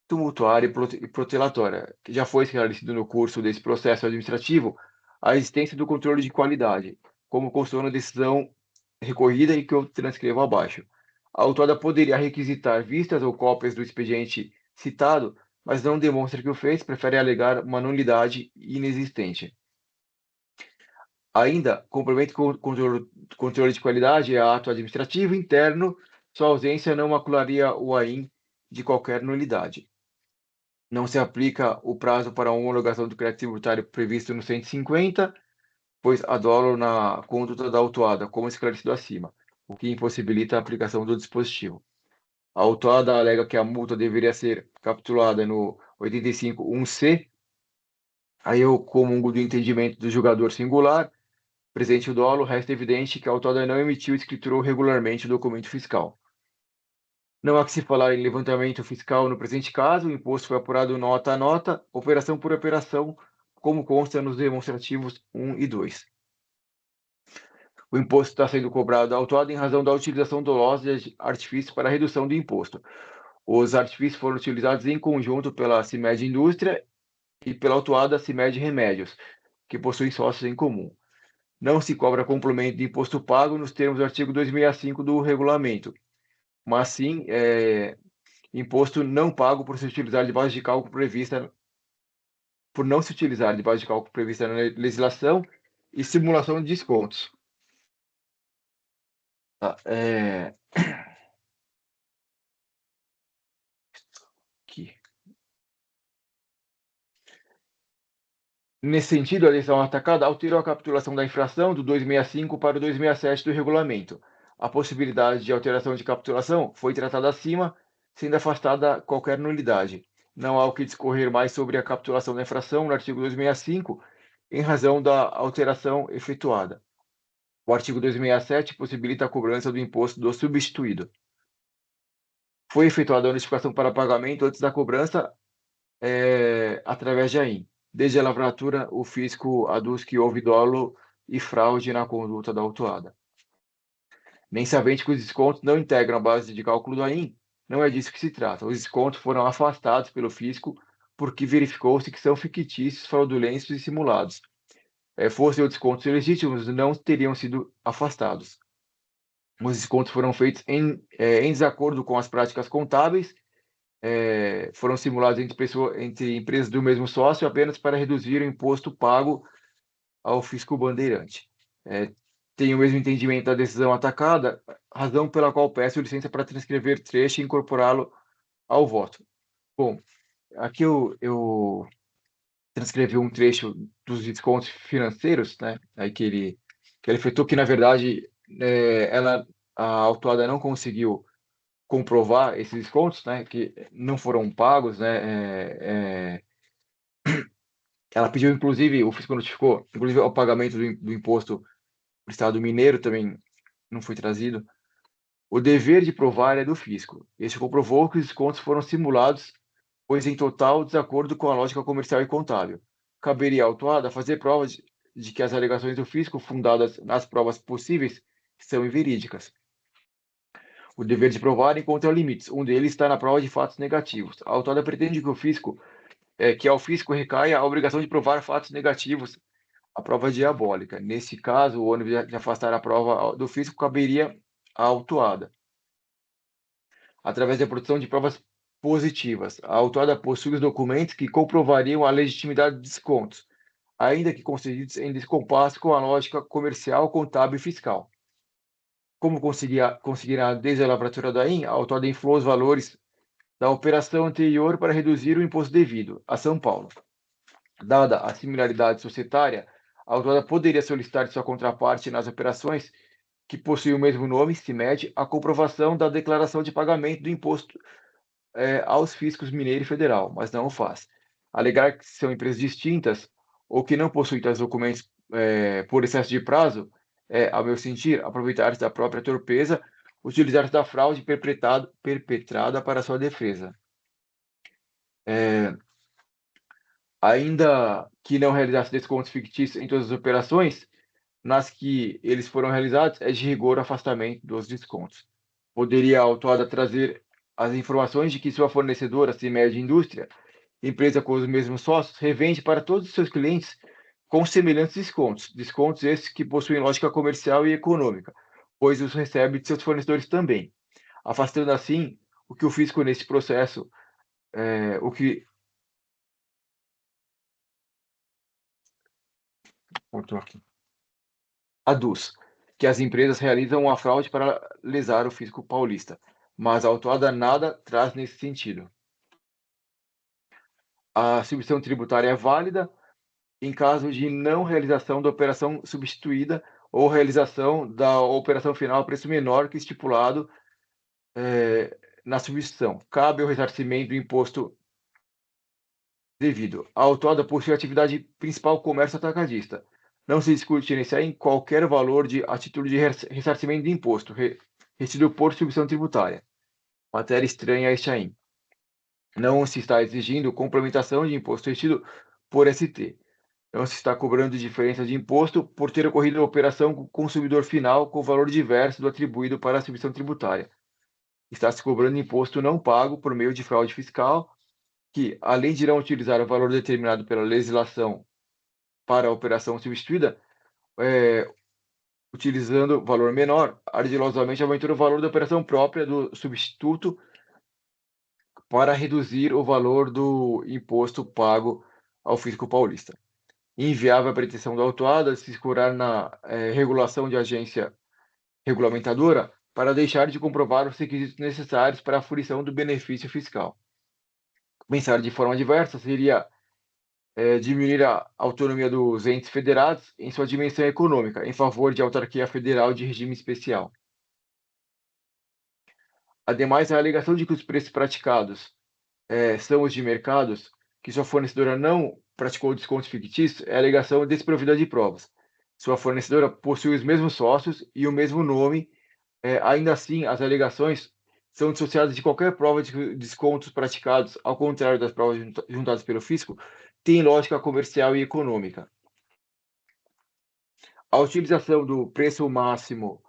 tumultuária e protelatória, que já foi esclarecido no curso desse processo administrativo a existência do controle de qualidade, como constou na decisão recorrida e que eu transcrevo abaixo. A autuada poderia requisitar vistas ou cópias do expediente citado, mas não demonstra que o fez, prefere alegar uma nulidade inexistente. Ainda, complemento com controle de qualidade é ato administrativo interno, sua ausência não macularia o AIM de qualquer nulidade. Não se aplica o prazo para a homologação do crédito tributário previsto no 150, pois há dolo na conduta da autuada, como esclarecido acima, o que impossibilita a aplicação do dispositivo. A autuada alega que a multa deveria ser capitulada no 85.1c. Aí eu comungo do entendimento do julgador singular. Presente o dolo, resta evidente que a autuada não emitiu e escriturou regularmente o documento fiscal. Não há que se falar em levantamento fiscal no presente caso, o imposto foi apurado nota a nota, operação por operação, como consta nos demonstrativos 1 e 2. O imposto está sendo cobrado da autuada em razão da utilização dolosa de artifícios para a redução do imposto. Os artifícios foram utilizados em conjunto pela CIMED Indústria e pela autuada CIMED Remédios, que possuem sócios em comum. Não se cobra complemento de imposto pago nos termos do artigo 265 do regulamento, mas sim imposto não pago por se utilizar de base de cálculo prevista na legislação e simulação de descontos. Tá, aqui. Nesse sentido, a decisão atacada alterou a capitulação da infração do 265 para o 267 do regulamento. A possibilidade de alteração de capitulação foi tratada acima, sendo afastada qualquer nulidade. Não há o que discorrer mais sobre a capitulação da infração no artigo 265, em razão da alteração efetuada. O artigo 267 possibilita a cobrança do imposto do substituído. Foi efetuada a notificação para pagamento antes da cobrança através de AIM. Desde a lavratura, o fisco aduz que houve dolo e fraude na conduta da autuada. Nem sabendo que os descontos não integram a base de cálculo do AIM, não é disso que se trata. Os descontos foram afastados pelo fisco porque verificou-se que são fictícios, fraudulentos e simulados. Fossem os descontos legítimos, não teriam sido afastados. Os descontos foram feitos em desacordo com as práticas contábeis, foram simulados entre empresas do mesmo sócio apenas para reduzir o imposto pago ao fisco bandeirante. Tenho o mesmo entendimento da decisão atacada, razão pela qual peço licença para transcrever trecho e incorporá-lo ao voto. Bom, aqui eu transcrevi um trecho dos descontos financeiros, né, aí que ele efetuou, que na verdade a autuada não conseguiu comprovar esses descontos, né, que não foram pagos, né, ela pediu, inclusive, o fisco notificou, inclusive, o pagamento do imposto do Estado mineiro também não foi trazido. O dever de provar é do fisco. Este comprovou que os descontos foram simulados, pois em total desacordo com a lógica comercial e contábil. Caberia à autuada fazer provas de que as alegações do fisco, fundadas nas provas possíveis, são inverídicas. O dever de provar encontra limites. Um deles está na prova de fatos negativos. A autuada pretende que ao fisco recaia a obrigação de provar fatos negativos, a prova diabólica. Nesse caso, o ônibus de afastar a prova do fisco caberia à autuada, através da produção de provas positivas. A autuada possui os documentos que comprovariam a legitimidade de descontos, ainda que concedidos em descompasso com a lógica comercial, contábil e fiscal. Como conseguirá desde a lavratura da IN, a autuada inflou os valores da operação anterior para reduzir o imposto devido a São Paulo. Dada a similaridade societária, a autuada poderia solicitar de sua contraparte nas operações que possuem o mesmo nome, CIMED, a comprovação da declaração de pagamento do imposto aos fiscos mineiro e federal, mas não o faz. Alegar que são empresas distintas ou que não possuem tais documentos por excesso de prazo a meu sentir, aproveitar-se da própria torpeza, utilizar-se da fraude perpetrada para sua defesa. Ainda que não realizasse descontos fictícios em todas as operações, nas que eles foram realizados, é de rigor o afastamento dos descontos. Poderia a autuada trazer as informações de que sua fornecedora, CIMED Indústria, empresa com os mesmos sócios, revende para todos os seus clientes com semelhantes descontos. Descontos esses que possuem lógica comercial e econômica, pois os recebe de seus fornecedores também. Afastando assim o que o fisco nesse processo, aduz que as empresas realizam uma fraude para lesar o fisco paulista, mas a autuada nada traz nesse sentido. A substituição tributária é válida em caso de não realização da operação substituída ou realização da operação final a preço menor que estipulado na substituição. Cabe o ressarcimento do imposto devido. A autuada possui atividade principal comércio atacadista. Não se discute nesse aí qualquer valor a título de ressarcimento de imposto retido por substituição tributária. Matéria estranha a este aí. Não se está exigindo complementação de imposto retido por ST. Não se está cobrando diferença de imposto por ter ocorrido a operação com o consumidor final com valor diverso do atribuído para a substituição tributária. Está se cobrando imposto não pago por meio de fraude fiscal, que, além de não utilizar o valor determinado pela legislação para a operação substituída, utilizando valor menor, ardilosamente aumentou o valor da operação própria do substituto para reduzir o valor do imposto pago ao fisco paulista. Inviável a pretensão da autuada de se escurar na regulação de agência regulamentadora para deixar de comprovar os requisitos necessários para a fruição do benefício fiscal. Pensar de forma diversa seria diminuir a autonomia dos entes federados em sua dimensão econômica, em favor de autarquia federal de regime especial. Ademais, a alegação de que os preços praticados são os de mercados, que sua fornecedora não praticou descontos fictícios, é alegação desprovida de provas. Sua fornecedora possui os mesmos sócios e o mesmo nome, ainda assim, as alegações são dissociadas de qualquer prova de descontos praticados, ao contrário das provas juntadas pelo fisco, tem lógica comercial e econômica. A utilização do preço máximo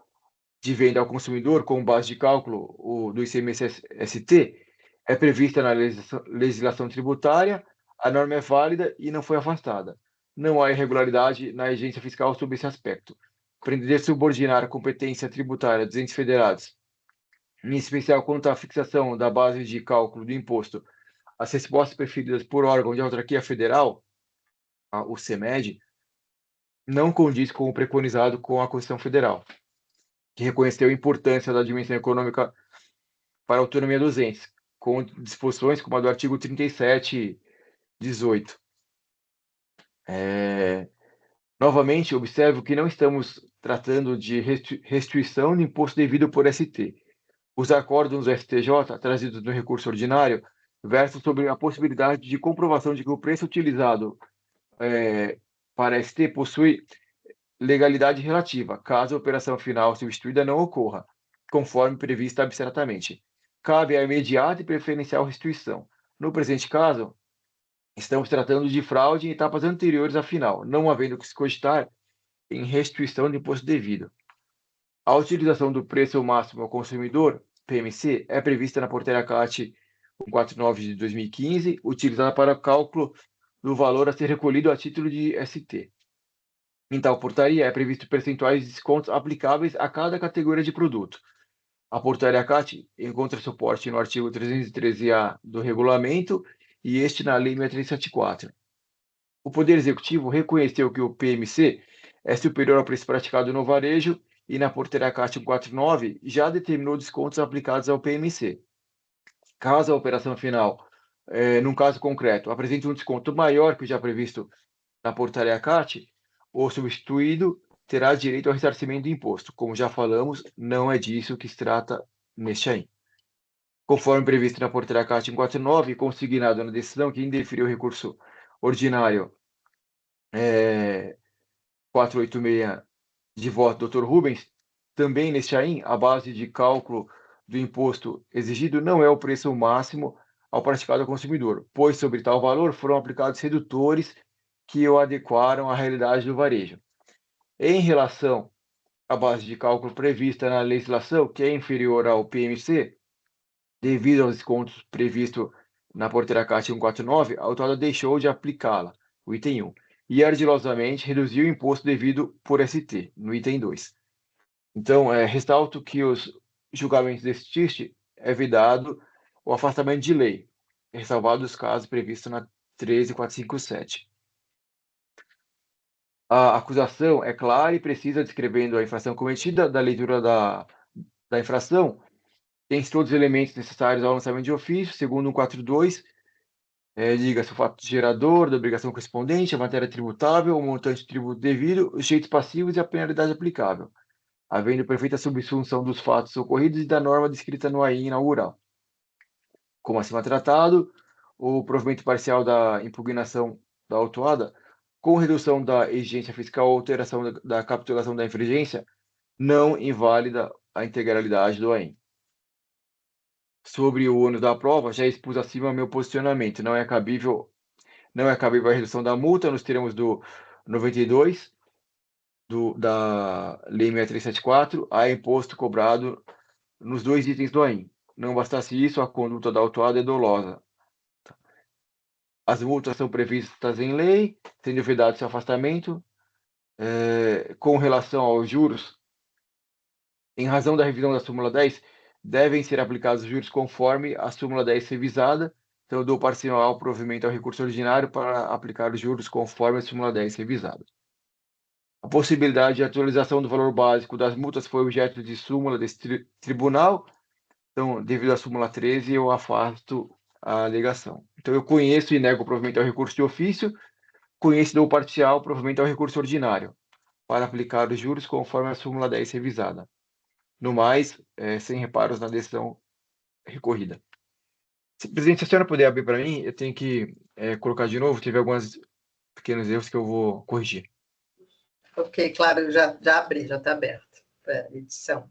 de venda ao consumidor como base de cálculo do ICMS-ST é prevista na legislação tributária, a norma é válida e não foi afastada. Não há irregularidade na agência fiscal sobre esse aspecto. Pretender subordinar a competência tributária dos entes federados, em especial quanto à fixação da base de cálculo do imposto, as respostas preferidas por órgão de autarquia federal, o CEMED, não condiz com o preconizado com a Constituição Federal, que reconheceu a importância da dimensão econômica para a autonomia dos entes, com disposições como a do artigo 37(18). Novamente, observo que não estamos tratando de restituição de imposto devido por ST. Os acórdãos do STJ, trazidos no recurso ordinário, versam sobre a possibilidade de comprovação de que o preço utilizado para ST possui legalidade relativa, caso a operação final substituída não ocorra, conforme previsto abstratamente. Cabe a imediata e preferencial restituição. No presente caso, estamos tratando de fraude em etapas anteriores à final, não havendo que se cogitar em restituição de imposto devido. A utilização do preço máximo ao consumidor, PMC, é prevista na portaria CAT 149 de 2015, utilizada para o cálculo do valor a ser recolhido a título de ST. Em tal portaria, é previsto percentuais de descontos aplicáveis a cada categoria de produto. A portaria CAT encontra suporte no artigo 313-A do regulamento e este na Lei 6374. O Poder Executivo reconheceu que o PMC é superior ao preço praticado no varejo e na portaria CAT 149 já determinou descontos aplicados ao PMC. Caso a operação final, num caso concreto, apresente um desconto maior que o já previsto na portaria CAT, o substituído terá direito ao ressarcimento do imposto. Como já falamos, não é disso que se trata neste aí. Conforme previsto na portaria CAT 149, consignado na decisão que indeferiu o recurso ordinário 486 de voto do Dr. Rubens, também neste AIM, a base de cálculo do imposto exigido não é o preço máximo ao praticado ao consumidor, pois sobre tal valor foram aplicados redutores que o adequaram à realidade do varejo. Em relação à base de cálculo prevista na legislação, que é inferior ao PMC, devido aos descontos previstos na portaria CAT 149, a autora deixou de aplicá-la, o item 1, e ardilosamente reduziu o imposto devido por ST, no item 2. Então, ressalto que os julgamentos desse TIST é vedado o afastamento de lei, ressalvados os casos previstos na 13457. A acusação é clara e precisa, descrevendo a infração cometida. Da leitura da infração, tem-se todos os elementos necessários ao lançamento de ofício, segundo 142, liga-se o fato gerador, da obrigação correspondente, a matéria tributável, o montante de tributo devido, os jeitos passivos e a penalidade aplicável, havendo perfeita subsunção dos fatos ocorridos e da norma descrita no AIN inaugural. Como acima tratado, o provimento parcial da impugnação da autuada, com redução da exigência fiscal ou alteração da capitulação da infringência, não invalida a integralidade do AIN. Sobre o ônus da prova, já expus acima meu posicionamento. Não é cabível a redução da multa nos termos do 92 da Lei 6374 a imposto cobrado nos dois itens do AIN. Não bastasse isso, a conduta da autuada é dolosa. As multas são previstas em lei, sendo vedado seu afastamento. Com relação aos juros, em razão da revisão da súmula 10, devem ser aplicados os juros conforme a súmula 10 revisada. Então, eu dou parcial provimento ao recurso ordinário para aplicar os juros conforme a súmula 10 revisada. A possibilidade de atualização do valor básico das multas foi objeto de súmula desse tribunal. Então, devido à súmula 13, eu afasto a alegação. Então, eu conheço e nego o provimento ao recurso de ofício, conheço e dou parcial provimento ao recurso ordinário, para aplicar os juros conforme a súmula 10 revisada. No mais, sem reparos na decisão recorrida. Presidente, se a senhora puder abrir para mim, eu tenho que colocar de novo, tive alguns pequenos erros que eu vou corrigir. Ok, claro, já abri, já está aberto para edição.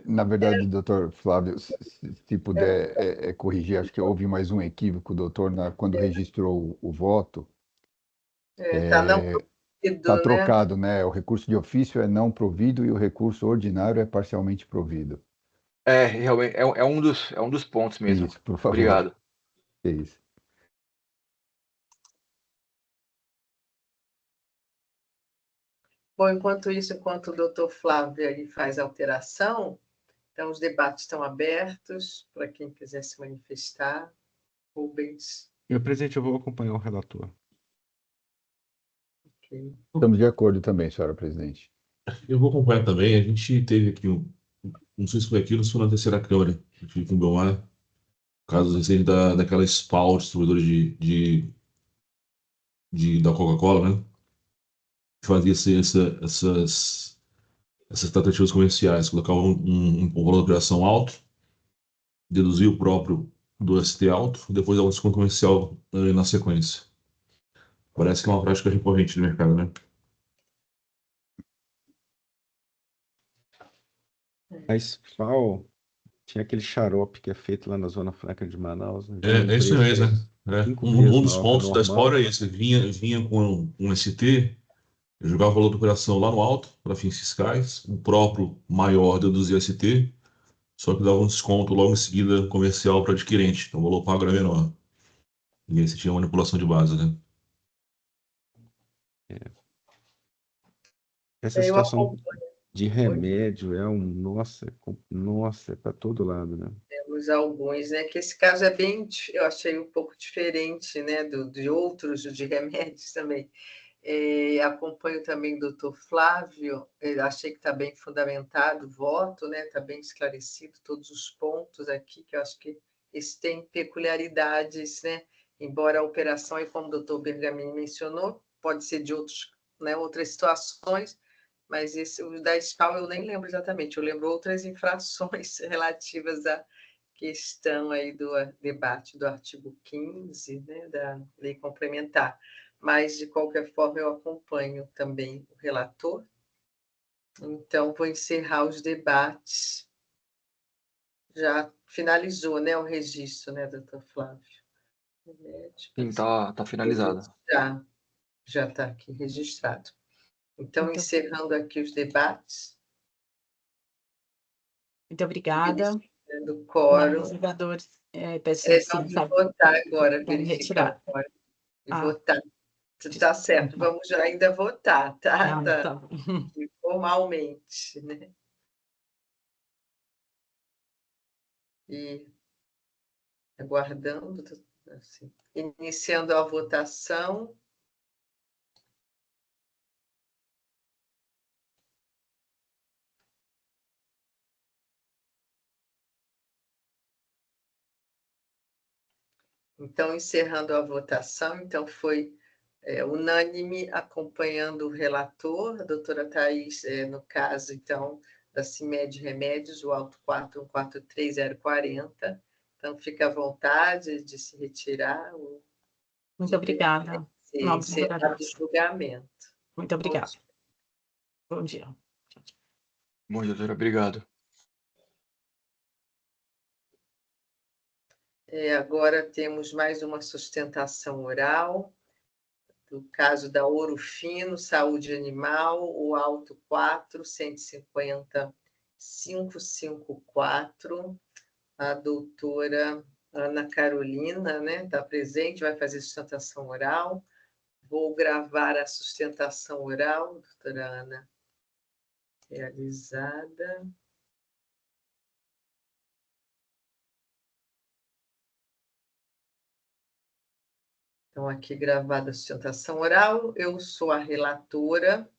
Na verdade, doutor Flávio, se puder corrigir, acho que houve mais um equívoco, doutor, quando registrou o voto. Está não provido, Está trocado, né? O recurso de ofício é não provido e o recurso ordinário é parcialmente provido. Realmente, é um dos pontos mesmo. Isso, por favor. Obrigado. É isso. Bom, enquanto o doutor Flávio aí faz a alteração, então os debates estão abertos para quem quiser se manifestar. Rubens. Meu presidente, eu vou acompanhar o relator. Okay. Estamos de acordo também, senhora presidente. Eu vou acompanhar também. A gente teve aqui não sei se foi aqui ou se foi na terceira Câmara, aqui com o Belmar, caso recente daquela SPAL, distribuidora da Coca-Cola, né? fazia essas tratativas comerciais, colocava um valor de operação alto, deduzia o próprio do ST alto, e depois dava um desconto comercial na sequência. Parece que é uma prática recorrente do mercado, né? A SFAO tinha aquele xarope que é feito lá na Zona Franca de Manaus, né? É isso mesmo, né? 5 vezes Um dos maior que o pontos da normal. história é esse. Vinha com um ST, jogava o valor da operação lá no alto, para fins fiscais, o próprio maior deduzia ST, só que dava um desconto logo em seguida comercial para adquirente, então o valor pago era menor. E aí você tinha manipulação de base, né? Essa Eu situação acompanho. de remédio nossa, nossa, é para todo lado, né? Temos alguns, né? Que esse caso é bem, eu achei um pouco diferente, né? De outros de remédios também. Acompanho também o doutor Flávio, achei que está bem fundamentado o voto, né? Está bem esclarecido todos os pontos aqui, que eu acho que eles têm peculiaridades, né? Embora a operação, e como o doutor Bergamini mencionou, pode ser de outros, né, outras situações, mas esse, o da SPAL eu nem lembro exatamente, eu lembro outras infrações relativas à questão aí do debate do artigo 15, né, da lei complementar. Mas, de qualquer forma, eu acompanho também o relator. Então, vou encerrar os debates. Já finalizou, né, o registro, né, doutor Flávio? Sim, tá finalizado. Já está aqui registrado. Então, Muito- encerrando aqui os debates. Muito obrigada. Do quórum. Os jogadores, peço Vamos licença. votar agora, Vamos verificar retirar. o quórum e Ah. votar. Está certo, vamos já ainda votar, tá? Ah, tá. Formalmente, né? E aguardando, assim, iniciando a votação. Então, encerrando a votação, então foi unânime acompanhando o relator, a doutora Thais, no caso, então, da CIMED Remédios, o auto 4143040. Então, fica à vontade de se retirar. Muito obrigada. Encerrar o julgamento. Muito obrigada. Bom dia. Bom, doutora, obrigado. Agora temos mais uma sustentação oral, do caso da Ouro Fino, Saúde Animal, o auto 4-150-554. A doutora Ana Carolina, né, está presente, vai fazer sustentação oral. Vou gravar a sustentação oral, doutora Ana, realizada. Então, aqui gravada a sustentação oral, eu sou a relatora,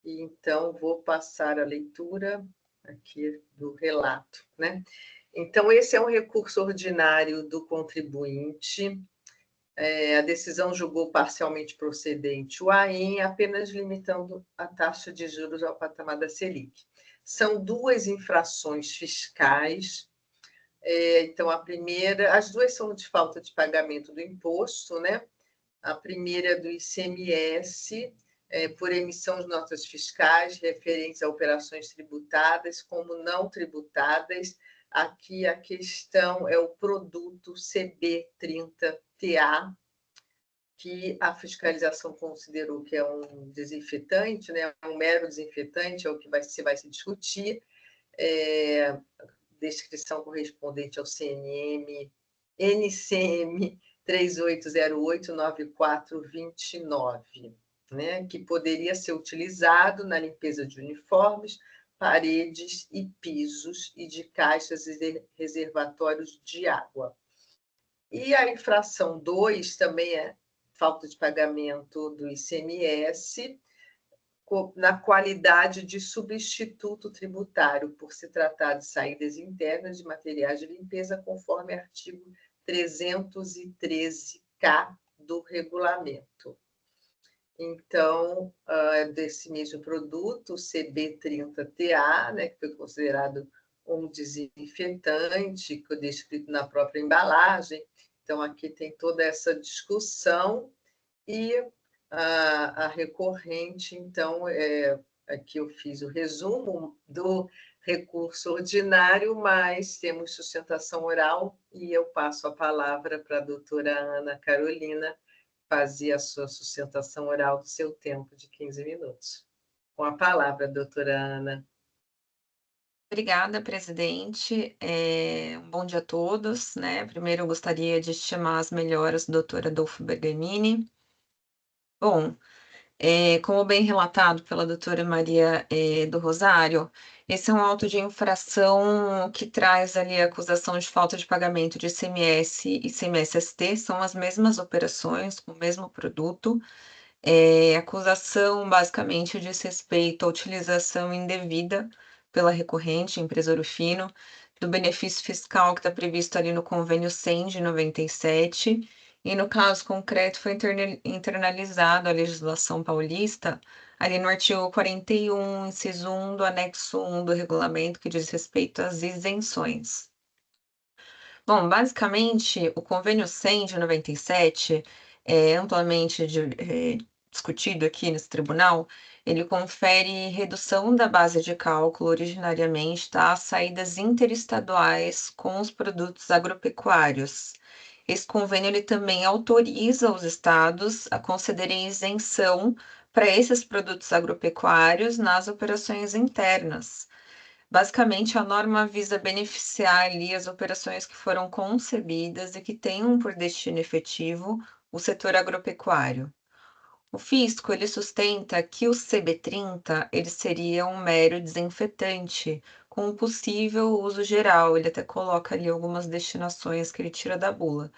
e então vou passar a leitura aqui do relato, né? Então, esse é um recurso ordinário do contribuinte. A decisão julgou parcialmente procedente o AIM, apenas limitando a taxa de juros ao patamar da Selic. São duas infrações fiscais. Então, a primeira, as duas são de falta de pagamento do imposto, né? A primeira é do ICMS, por emissão de notas fiscais referentes a operações tributadas como não tributadas. Aqui a questão é o produto CB30TA, que a fiscalização considerou que é um desinfetante, né? Um mero desinfetante, é o que vai se discutir. Descrição correspondente ao NCM 3808-9429, né? Que poderia ser utilizado na limpeza de uniformes, paredes e pisos e de caixas e reservatórios de água. E a infração 2 também é falta de pagamento do ICMS na qualidade de substituto tributário, por se tratar de saídas internas de materiais de limpeza, conforme artigo 313-K do regulamento. Então, desse mesmo produto, o CB30TA, né, que foi considerado um desinfetante, que foi descrito na própria embalagem. Então, aqui tem toda essa discussão e a recorrente, então, aqui eu fiz o resumo do recurso ordinário, mas temos sustentação oral e eu passo a palavra para a doutora Ana Carolina fazer a sua sustentação oral do seu tempo de 15 minutos. Com a palavra, doutora Ana. Obrigada, presidente. Um bom dia a todos, né? Primeiro, eu gostaria de chamar as melhoras do Dr. Adolfo Bergamini. Bom, como bem relatado pela doutora Maria do Rosário, esse é um auto de infração que traz ali a acusação de falta de pagamento de ICMS e ICMS-ST, são as mesmas operações, com o mesmo produto. A acusação basicamente diz respeito à utilização indevida pela recorrente, empresa Ouro Fino, do benefício fiscal que está previsto ali no convênio 100 de 97, e no caso concreto foi internalizado a legislação paulista, ali no artigo 41, inciso 1 do anexo 1 do regulamento, que diz respeito às isenções. Bom, basicamente, o convênio 100 de 97 é amplamente discutido aqui nesse tribunal. Ele confere redução da base de cálculo originariamente, tá, às saídas interestaduais com os produtos agropecuários. Esse convênio ele também autoriza os estados a concederem isenção para esses produtos agropecuários nas operações internas. Basicamente, a norma visa beneficiar ali as operações que foram concebidas e que tenham por destino efetivo o setor agropecuário. O fisco ele sustenta que o CB30 ele seria um mero desinfetante com um possível uso geral. Ele até coloca ali algumas destinações que ele tira da bula.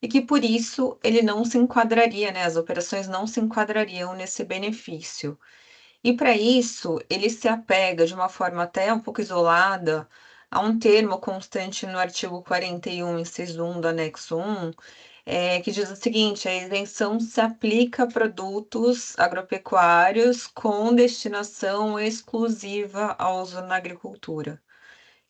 E que por isso ele não se enquadraria, né? As operações não se enquadrariam nesse benefício. E para isso, ele se apega de uma forma até um pouco isolada a um termo constante no artigo 41, inciso 1 do anexo 1, que diz o seguinte: a isenção se aplica a produtos agropecuários com destinação exclusiva ao uso na agricultura.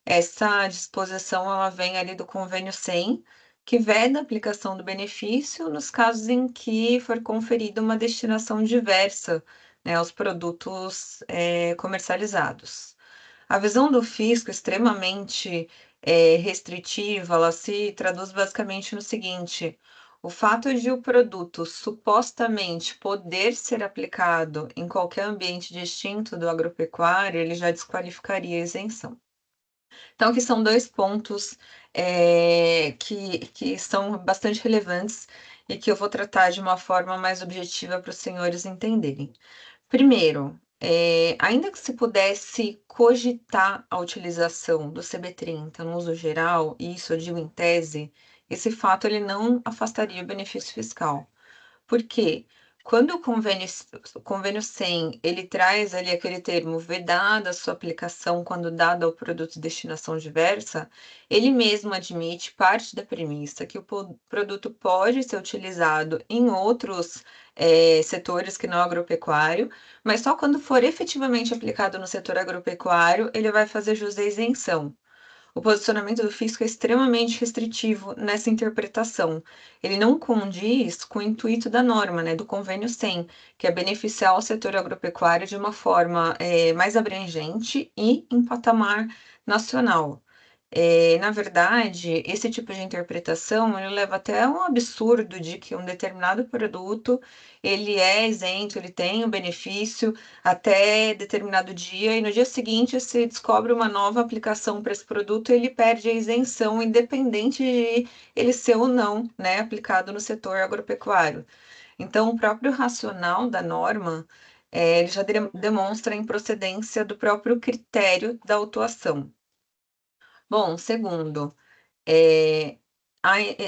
Essa disposição ela vem ali do convênio 100, que veda a aplicação do benefício nos casos em que for conferida uma destinação diversa, né, aos produtos comercializados. A visão do fisco extremamente restritiva, ela se traduz basicamente no seguinte: o fato de o produto supostamente poder ser aplicado em qualquer ambiente distinto do agropecuário, ele já desqualificaria a isenção. Então, aqui são dois pontos que são bastante relevantes e que eu vou tratar de uma forma mais objetiva para os senhores entenderem. Primeiro, ainda que se pudesse cogitar a utilização do CB30 no uso geral, e isso eu digo em tese, esse fato ele não afastaria o benefício fiscal. Por quê? Quando o convênio 100, ele traz ali aquele termo vedada a sua aplicação quando dado ao produto de destinação diversa, ele mesmo admite parte da premissa que o produto pode ser utilizado em outros setores que não agropecuário, mas só quando for efetivamente aplicado no setor agropecuário, ele vai fazer jus à isenção. O posicionamento do fisco é extremamente restritivo nessa interpretação. Ele não condiz com o intuito da norma, né, do convênio 100, que é beneficiar o setor agropecuário de uma forma mais abrangente e em patamar nacional. Na verdade, esse tipo de interpretação ele leva até a um absurdo de que um determinado produto ele é isento, ele tem um benefício até determinado dia e no dia seguinte se descobre uma nova aplicação para esse produto, ele perde a isenção, independente de ele ser ou não, né, aplicado no setor agropecuário. Então, o próprio racional da norma ele já demonstra a improcedência do próprio critério da autuação. Bom, segundo,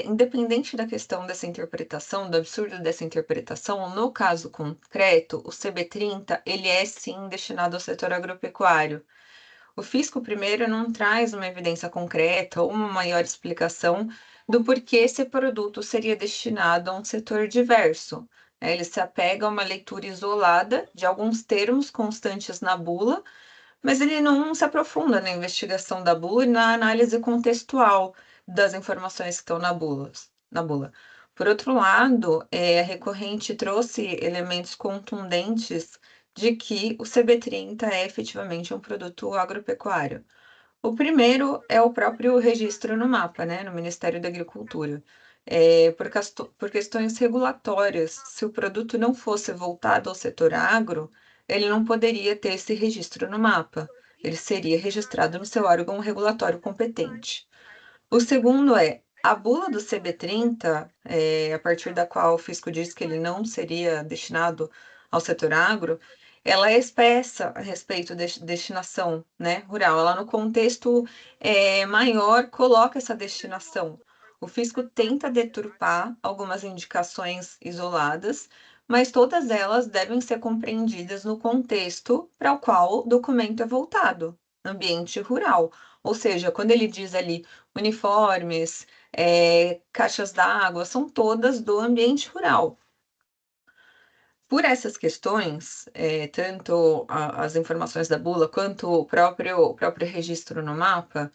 independente da questão dessa interpretação, do absurdo dessa interpretação, no caso concreto, o CB30, ele é sim destinado ao setor agropecuário. O fisco, primeiro, não traz uma evidência concreta ou uma maior explicação do porquê esse produto seria destinado a um setor diverso, Ele se apega a uma leitura isolada de alguns termos constantes na bula, mas ele não se aprofunda na investigação da bula e na análise contextual das informações que estão na bula. Por outro lado, a recorrente trouxe elementos contundentes de que o CB30 é efetivamente um produto agropecuário. O primeiro é o próprio registro no mapa, né, no Ministério da Agricultura. Por questões regulatórias, se o produto não fosse voltado ao setor agro, ele não poderia ter esse registro no mapa. Ele seria registrado no seu órgão regulatório competente. O segundo é a bula do CB30, a partir da qual o fisco diz que ele não seria destinado ao setor agro, ela é espessa a respeito de destinação, né, rural. Ela, no contexto maior, coloca essa destinação. O fisco tenta deturpar algumas indicações isoladas, mas todas elas devem ser compreendidas no contexto para o qual o documento é voltado, ambiente rural. Ou seja, quando ele diz ali uniformes, caixas d'água, são todas do ambiente rural. Por essas questões, tanto as informações da bula quanto o próprio registro no mapa,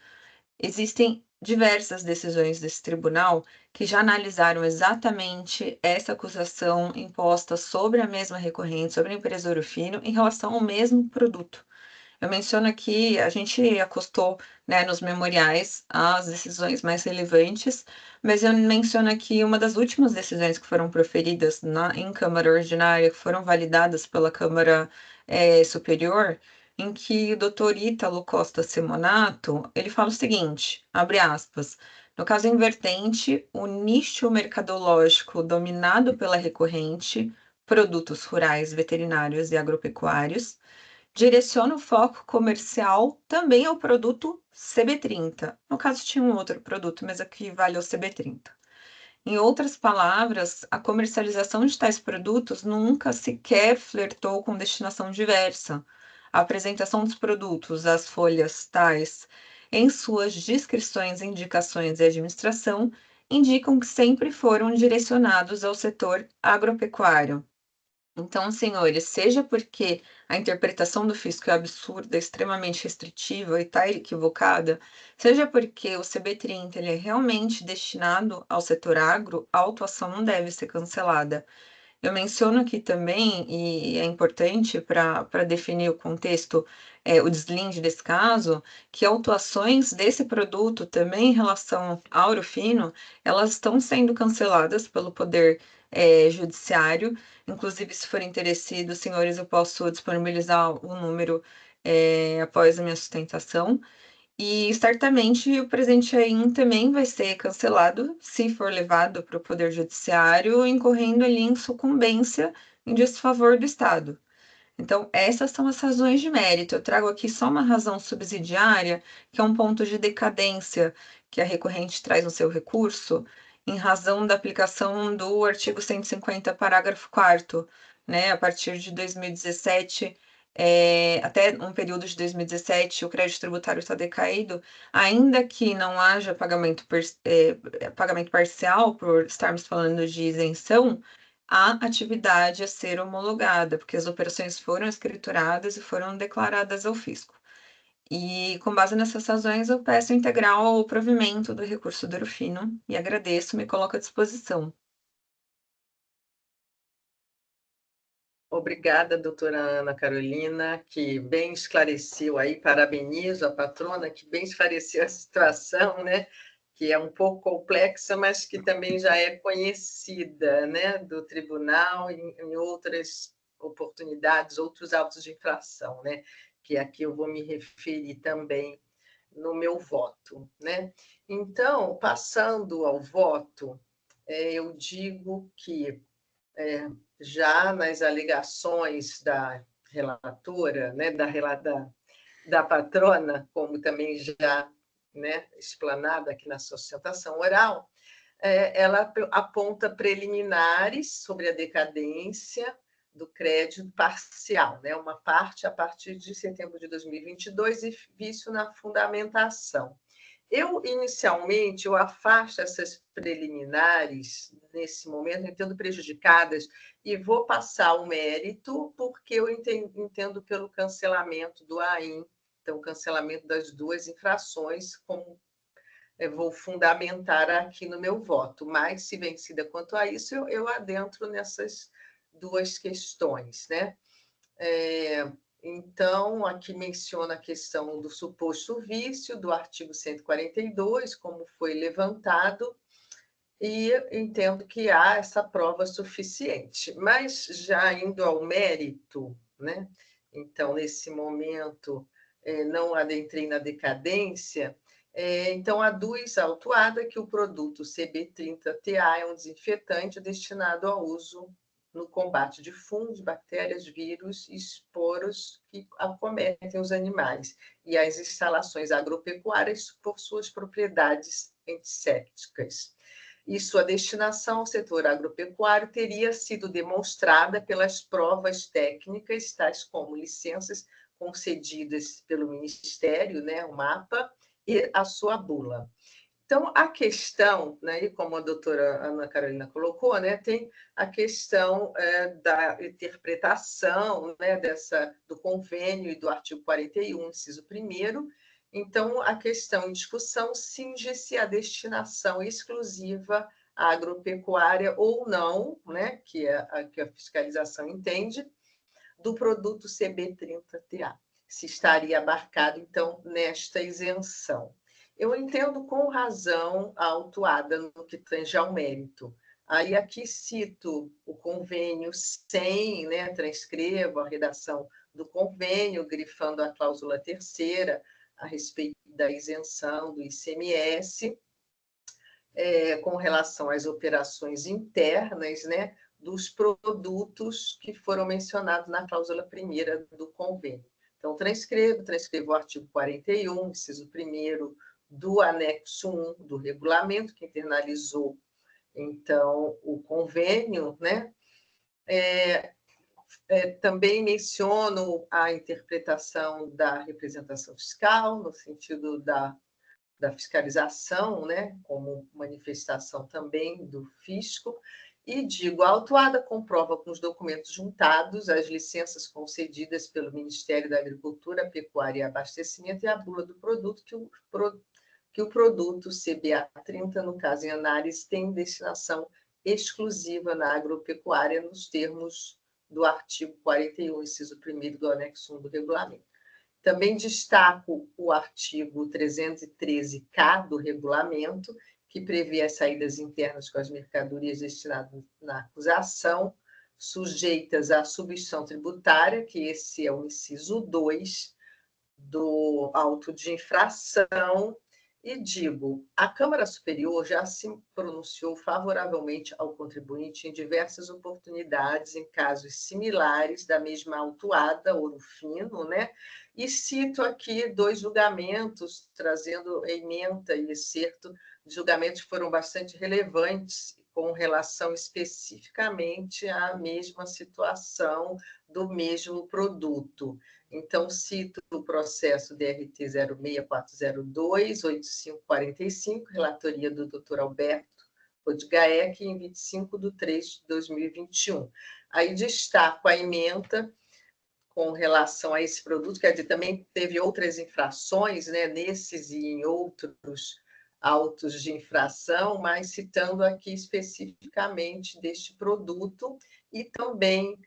existem diversas decisões desse tribunal que já analisaram exatamente essa acusação imposta sobre a mesma recorrente, sobre a empresa Ouro Fino, em relação ao mesmo produto. Eu menciono aqui, a gente acostou, né, nos memoriais as decisões mais relevantes, mas eu menciono aqui uma das últimas decisões que foram proferidas em Câmara Ordinária, que foram validadas pela Câmara Superior, em que o doutor Ítalo Costa Simonato, ele fala o seguinte, abre aspas, no caso invertente, o nicho mercadológico dominado pela recorrente, produtos rurais, veterinários e agropecuários, direciona o foco comercial também ao produto CB30. No caso, tinha um outro produto, mas aqui vale o CB30. Em outras palavras, a comercialização de tais produtos nunca sequer flertou com destinação diversa. A apresentação dos produtos, as folhas tais, em suas descrições, indicações e administração, indicam que sempre foram direcionados ao setor agropecuário. Então, senhores, seja porque a interpretação do fisco é absurda, extremamente restritiva e está equivocada, seja porque o CB30 ele é realmente destinado ao setor agro, a autuação não deve ser cancelada. Eu menciono aqui também, e é importante para definir o contexto, o deslinde desse caso, que autuações desse produto também em relação ao Ouro Fino, elas estão sendo canceladas pelo Poder Judiciário. Inclusive, se forem interessados, senhores, eu posso disponibilizar o número após a minha sustentação. E certamente o presente AIM também vai ser cancelado se for levado para o Poder Judiciário, incorrendo ali em sucumbência em desfavor do Estado. Então, essas são as razões de mérito. Eu trago aqui só uma razão subsidiária, que é um ponto de decadência que a recorrente traz no seu recurso, em razão da aplicação do artigo 150, parágrafo 4º, né? A partir de 2017, até um período de 2017, o crédito tributário está decaído, ainda que não haja pagamento parcial, por estarmos falando de isenção, a atividade a ser homologada, porque as operações foram escrituradas e foram declaradas ao fisco. E, com base nessas razões, eu peço integral o provimento do recurso do Ouro Fino e agradeço, me coloco à disposição. Obrigada, doutora Ana Carolina, que bem esclareceu aí, parabenizo a patrona, que bem esclareceu a situação, né? Que é um pouco complexa, mas que também já é conhecida, né? Do tribunal em outras oportunidades, outros autos de infração, né? Que aqui eu vou me referir também no meu voto, né? Então, passando ao voto, eu digo que já nas alegações da relatora, né, da patrona, como também já, né, explanada aqui na sustentação oral, ela aponta preliminares sobre a decadência do crédito parcial, né, uma parte a partir de setembro de 2022 e vício na fundamentação. Inicialmente, eu afasto essas preliminares, nesse momento, entendo prejudicadas, e vou passar o mérito, porque eu entendo pelo cancelamento do AIM, então, cancelamento das duas infrações, como eu vou fundamentar aqui no meu voto. Mas, se vencida quanto a isso, eu adentro nessas duas questões, né? Então, aqui menciona a questão do suposto vício do artigo 142, como foi levantado, e entendo que há essa prova suficiente. Mas, já indo ao mérito, né? Então, nesse momento, não adentrei na decadência, então, aduz a autuada que o produto CB30TA é um desinfetante destinado ao uso no combate de fungos, bactérias, vírus e esporos que acometem os animais e as instalações agropecuárias por suas propriedades antissépticas. E sua destinação ao setor agropecuário teria sido demonstrada pelas provas técnicas, tais como licenças concedidas pelo Ministério, né, o MAPA, e a sua bula. Então, a questão, né, e como a doutora Ana Carolina colocou, né, tem a questão da interpretação, né, do convênio e do artigo 41, inciso 1º. Então, a questão em discussão cinge-se à destinação exclusiva à agropecuária ou não, né, que é a que a fiscalização entende, do produto CB30TA, se estaria abarcado, então, nesta isenção. Eu entendo com razão a autuada no que tange ao mérito. Aí aqui cito o convênio 100, né, transcrevo a redação do convênio, grifando a cláusula 3ª a respeito da isenção do ICMS, com relação às operações internas, né, dos produtos que foram mencionados na cláusula 1ª do convênio. Então, transcrevo o artigo 41, inciso 1º, do anexo 1 do regulamento, que internalizou, então, o convênio, né? Também menciono a interpretação da representação fiscal, no sentido da fiscalização, né? Como manifestação também do fisco, e digo, a autuada comprova com os documentos juntados as licenças concedidas pelo Ministério da Agricultura, Pecuária e Abastecimento e a bula do produto que o produto CBA30, no caso em análise, tem destinação exclusiva na agropecuária nos termos do artigo 41, inciso 1º do anexo 1 do regulamento. Também destaco o artigo 313-K do regulamento, que prevê as saídas internas com as mercadorias destinadas na acusação, sujeitas à substituição tributária, que esse é o inciso 2 do auto de infração, e digo, a Câmara Superior já se pronunciou favoravelmente ao contribuinte em diversas oportunidades, em casos similares da mesma autuada, Ouro Fino, né? E cito aqui 2 julgamentos, trazendo ementa e excerto de julgamentos que foram bastante relevantes com relação especificamente à mesma situação do mesmo produto. Então, cito o processo DRT 06402-8545, relatoria do Dr. Alberto Podgaek, em 25/3/2021. Aí destaco a ementa com relação a esse produto, quer dizer, também teve outras infrações, né, nesses e em outros autos de infração, mas citando aqui especificamente deste produto, e também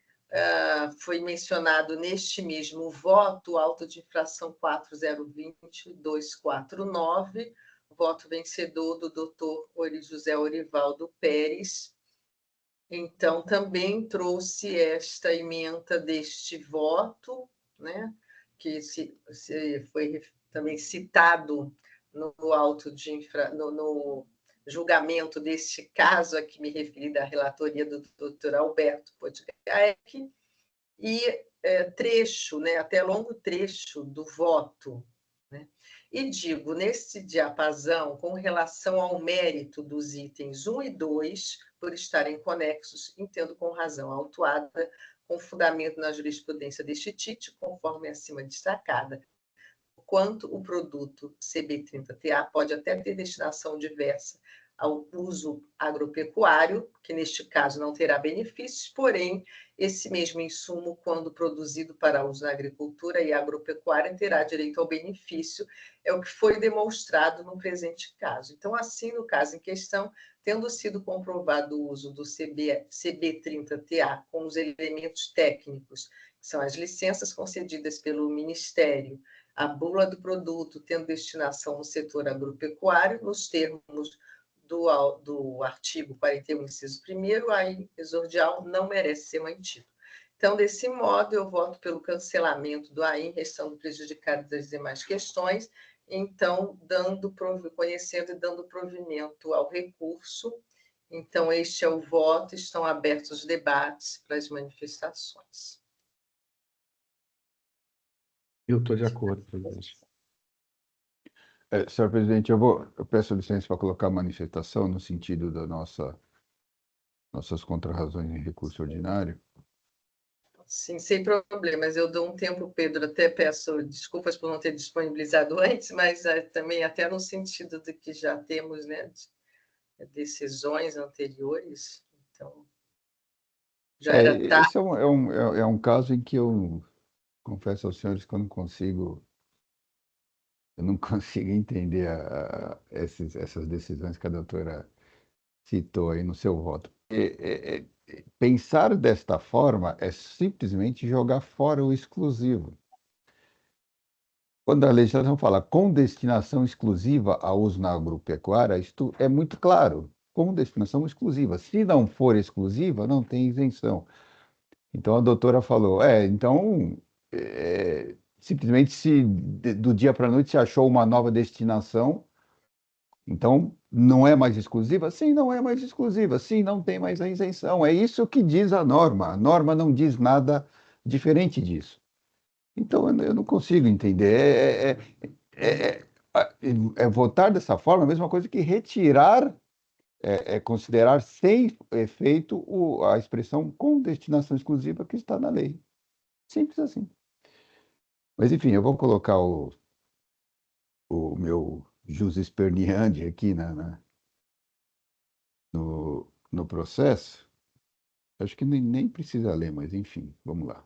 foi mencionado neste mesmo voto o auto de infração 4020-249, voto vencedor do doutor José Orivaldo Pérez. Então, também trouxe esta ementa deste voto, né, que foi também citado no auto de no julgamento deste caso a que me referi, da relatoria do Dr. Alberto Podgaek, e trecho, né, até longo trecho do voto, né? E digo, nesse diapasão, com relação ao mérito dos itens 1 e 2, por estarem conexos, entendo com razão a autuada, com fundamento na jurisprudência deste TIT, conforme acima destacada. quanto o produto CB30TA pode até ter destinação diversa ao uso agropecuário, que neste caso não terá benefícios, porém, esse mesmo insumo, quando produzido para uso na agricultura e agropecuária, terá direito ao benefício, é o que foi demonstrado no presente caso. Então, assim, no caso em questão, tendo sido comprovado o uso do CB30TA com os elementos técnicos, que são as licenças concedidas pelo Ministério, a bula do produto tendo destinação no setor agropecuário, nos termos do artigo 41, inciso 1º, a exordial não merece ser mantido. Então, desse modo, eu voto pelo cancelamento do AIM, restando prejudicado das demais questões, então, conhecendo e dando provimento ao recurso. Então, este é o voto, estão abertos os debates para as manifestações. Eu estou de acordo, presidente. Senhor presidente, eu peço licença para colocar a manifestação no sentido da nossas contrarrazões em recurso ordinário. Sim, sem problemas. Eu dou um tempo, Pedro, até peço desculpas por não ter disponibilizado antes, mas também até no sentido de que já temos, né, decisões anteriores, então já era tarde. Esse é um caso em que eu confesso aos senhores que eu não consigo entender essas decisões que a doutora citou aí no seu voto. Pensar desta forma é simplesmente jogar fora o exclusivo. Quando a legislação fala com destinação exclusiva a uso na agropecuária, isto é muito claro, com destinação exclusiva. Se não for exclusiva, não tem isenção. Então a doutora falou, simplesmente se do dia para a noite se achou uma nova destinação, então não é mais exclusiva? Sim, não é mais exclusiva. Sim, não tem mais a isenção. É isso que diz a norma. A norma não diz nada diferente disso. Então eu não consigo entender. Votar dessa forma é a mesma coisa que retirar, considerar sem efeito a expressão com destinação exclusiva que está na lei. Simples assim. Mas, enfim, eu vou colocar o meu jus esperneandi aqui no processo. Acho que nem precisa ler, mas, enfim, vamos lá.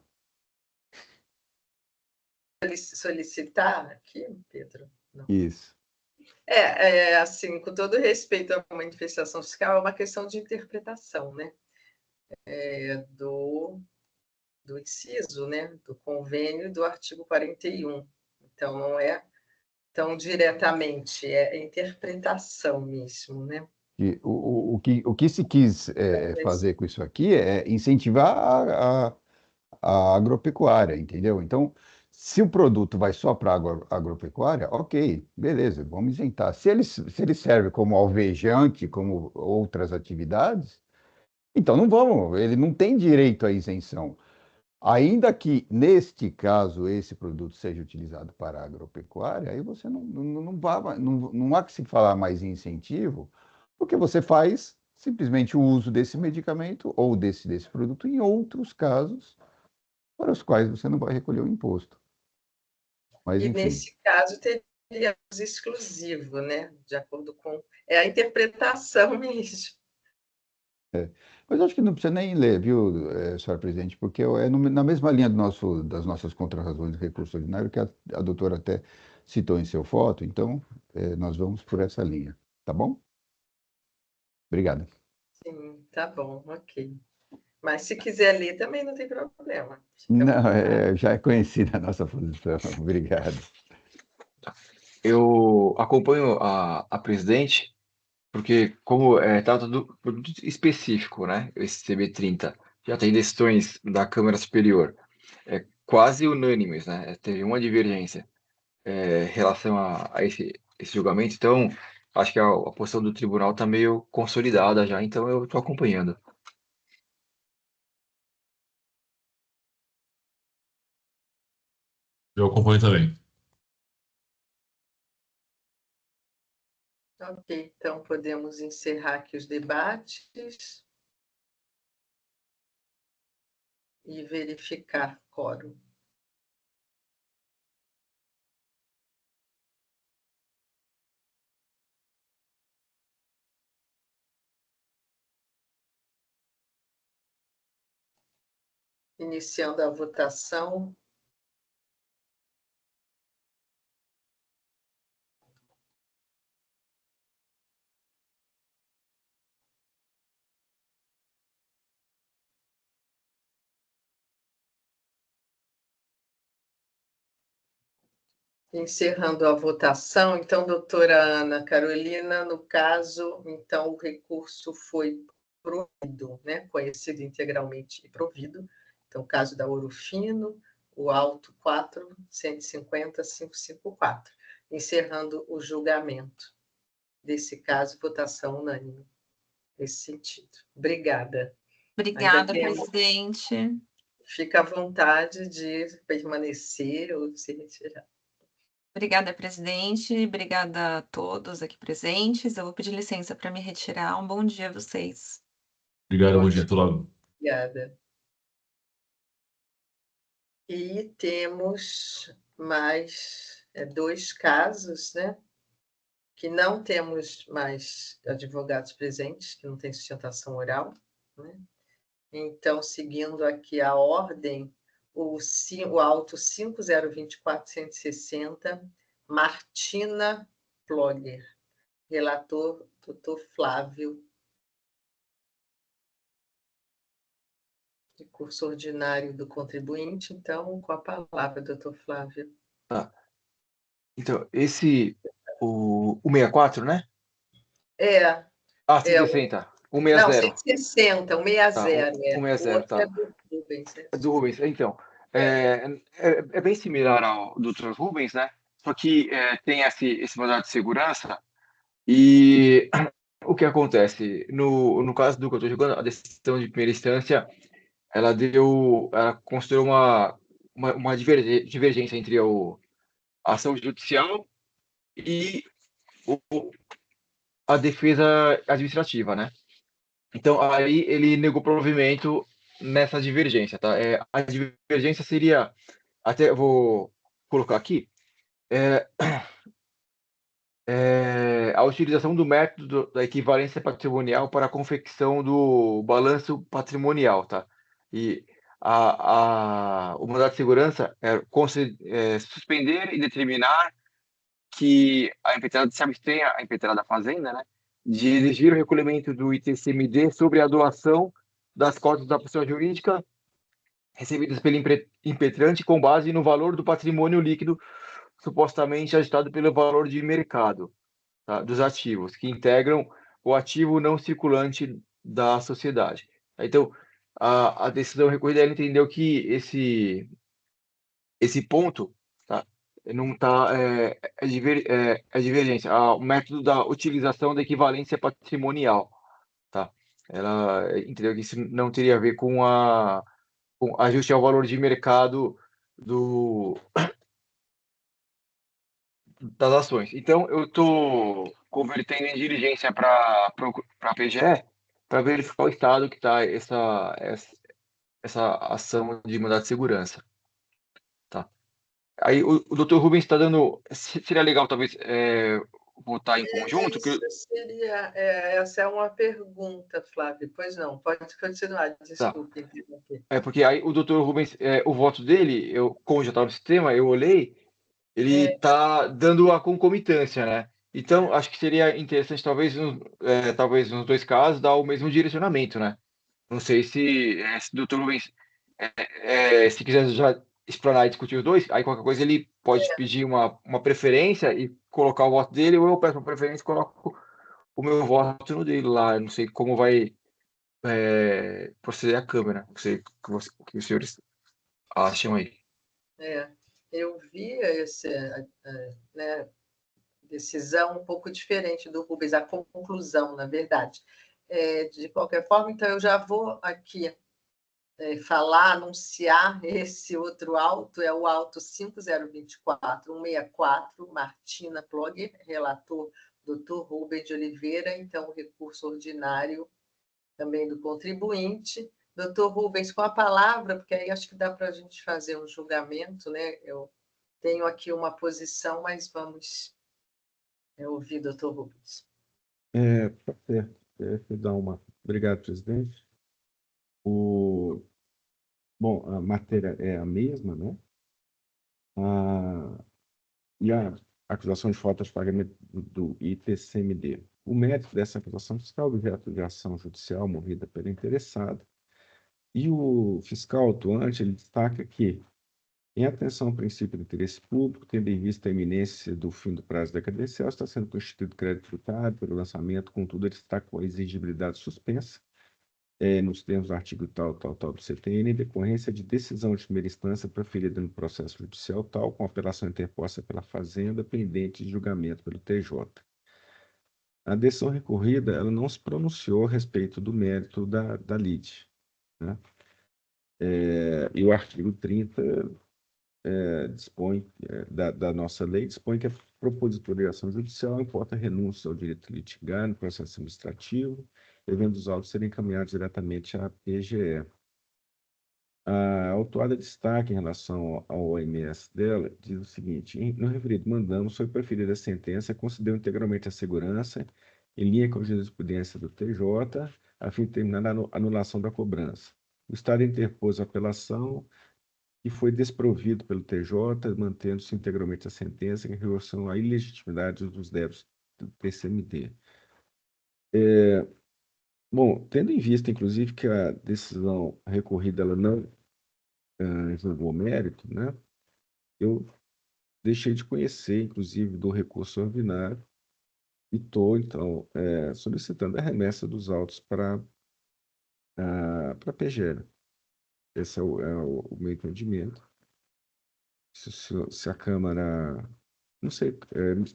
Solicitar aqui, Pedro? Não. Isso. Assim, com todo respeito à manifestação fiscal, é uma questão de interpretação, né? Do inciso, né? Do convênio do artigo 41. Então, não é tão diretamente, é interpretação mesmo, né? E o que se quis fazer com isso aqui é incentivar a agropecuária, entendeu? Então, se o produto vai só para a agropecuária, ok, beleza, vamos isentar. Se ele serve como alvejante, como outras atividades, então não vamos, ele não tem direito à isenção. Ainda que, neste caso, esse produto seja utilizado para a agropecuária, aí você não há que se falar mais em incentivo, porque você faz simplesmente o uso desse medicamento ou desse produto em outros casos para os quais você não vai recolher o imposto. Mas, E enfim. nesse caso teria uso exclusivo, né? De acordo com a interpretação mesmo. Mas acho que não precisa nem ler, viu, senhora presidente, porque na mesma linha das nossas contrarrazões de recurso ordinário, que a doutora até citou em seu voto, então nós vamos por essa linha, tá bom? Obrigado. Sim, tá bom, ok. Mas se quiser ler também não tem problema. Não, já é conhecida a nossa posição. Obrigado. Eu acompanho a presidente, porque como trata do produto específico, né? Esse CB30, já tem decisões da Câmara Superior quase unânimes, né? Teve uma divergência em relação a esse julgamento, então acho que a posição do tribunal está meio consolidada já, então eu estou acompanhando. Eu acompanho também. Ok, então podemos encerrar aqui os debates e verificar quórum. Iniciando a votação. Encerrando a votação, então, doutora Ana Carolina, no caso, então, o recurso foi provido, né? Conhecido integralmente e provido. Então, o caso da Ouro Fino, o auto 4.150.554. Encerrando o julgamento desse caso, votação unânime nesse sentido. Obrigada. Obrigada, Ainda temos, presidente. fica à vontade de permanecer ou se retirar. Obrigada, presidente. Obrigada a todos aqui presentes. Eu vou pedir licença para me retirar. Um bom dia a vocês. Obrigado, bom dia, até logo. Obrigada. E temos mais 2 casos, né? Que não temos mais advogados presentes, que não tem sustentação oral, né? Então, seguindo aqui a ordem, o auto 5024.160, Martina Plogger, relator, doutor Flávio. Recurso ordinário do contribuinte, então, com a palavra, doutor Flávio. Tá. Então, o 64, né? Ah, 160. Não, 160. 160, 160, Tá, 160, O outro tá. é do Rubens. Do Rubens. Então, é bem similar ao do Dr. Rubens, né? Só que tem esse mandado de segurança e o que acontece? No caso do que eu estou jogando, a decisão de primeira instância, ela considerou uma divergência entre a ação judicial e a defesa administrativa, né? Então, aí ele negou provimento nessa divergência, tá? A divergência seria, até eu vou colocar aqui, a utilização do método da equivalência patrimonial para a confecção do balanço patrimonial, tá? E o mandado de segurança é suspender e determinar que a implementada se abstenha, a implementada da Fazenda, né, de exigir o recolhimento do ITCMD sobre a doação das cotas da pessoa jurídica recebidas pelo impetrante com base no valor do patrimônio líquido supostamente agitado pelo valor de mercado, tá, dos ativos, que integram o ativo não circulante da sociedade. Então, a decisão recorrida ela entendeu que esse ponto, tá, não está é divergência. O método da utilização da equivalência patrimonial, tá? Ela entendeu que isso não teria a ver com ajuste ao valor de mercado das ações. Então, eu estou convertendo em diligência para a PGE para verificar o estado que está essa ação de mandado de segurança. Tá? Aí o Dr. Rubens está dando. Seria legal, talvez, votar em conjunto? Essa é uma pergunta, Flávio. Pois não, pode continuar, Tá. desculpe. Porque aí o Dr. Rubens, o voto dele, como já estava no sistema, eu olhei, ele está dando a concomitância, né? Então, acho que seria interessante, talvez nos 2 casos, dar o mesmo direcionamento, né? Não sei se o Dr. Rubens, se quiser já explanar e discutir os 2, aí qualquer coisa ele pode pedir uma preferência e colocar o voto dele, ou eu peço uma preferência e coloco o meu voto no dele lá. Eu não sei como vai proceder a Câmara. Não sei o que os senhores acham aí. Eu vi essa decisão um pouco diferente do Rubens, a conclusão, na verdade. De qualquer forma, então, eu já vou aqui anunciar esse outro auto, é o auto 5024.164, Martina Plogger, relator Dr. Rubens de Oliveira, então, o recurso ordinário também do contribuinte. Doutor Rubens, com a palavra, porque aí acho que dá para a gente fazer um julgamento, né? Eu tenho aqui uma posição, mas vamos ouvir, doutor Rubens. Tá certo. Obrigado, presidente. Bom, a matéria é a mesma, né? Ah, e a acusação de falta de pagamento do ITCMD. O mérito dessa acusação fiscal, objeto de ação judicial movida pelo interessado. E o fiscal atuante, ele destaca que, em atenção ao princípio do interesse público, tendo em vista a iminência do fim do prazo da credencial, está sendo constituído crédito tributário pelo lançamento, contudo, ele destacou a exigibilidade suspensa, nos termos do artigo tal do CTN, em decorrência de decisão de primeira instância proferida no processo judicial tal, com apelação interposta pela Fazenda, pendente de julgamento pelo TJ. A decisão recorrida, ela não se pronunciou a respeito do mérito da lide, né? E o artigo 30 dispõe, da nossa lei, dispõe que a propositura de ação judicial importa renúncia ao direito de litigar no processo administrativo, devendo os autos serem encaminhados diretamente à PGE. A autuada destaque em relação ao OMS dela diz o seguinte: no referido mandamos, foi preferida a sentença, concedeu integralmente a segurança, em linha com a jurisprudência do TJ, a fim de terminar a anulação da cobrança. O Estado interpôs a apelação e foi desprovido pelo TJ, mantendo-se integralmente a sentença em relação à ilegitimidade dos débitos do TCMD. Bom, tendo em vista, inclusive, que a decisão recorrida ela não julgou mérito, né? Eu deixei de conhecer, inclusive, do recurso ordinário e estou, então, solicitando a remessa dos autos para a PGE. Esse é o meu entendimento. Se a Câmara... Não sei,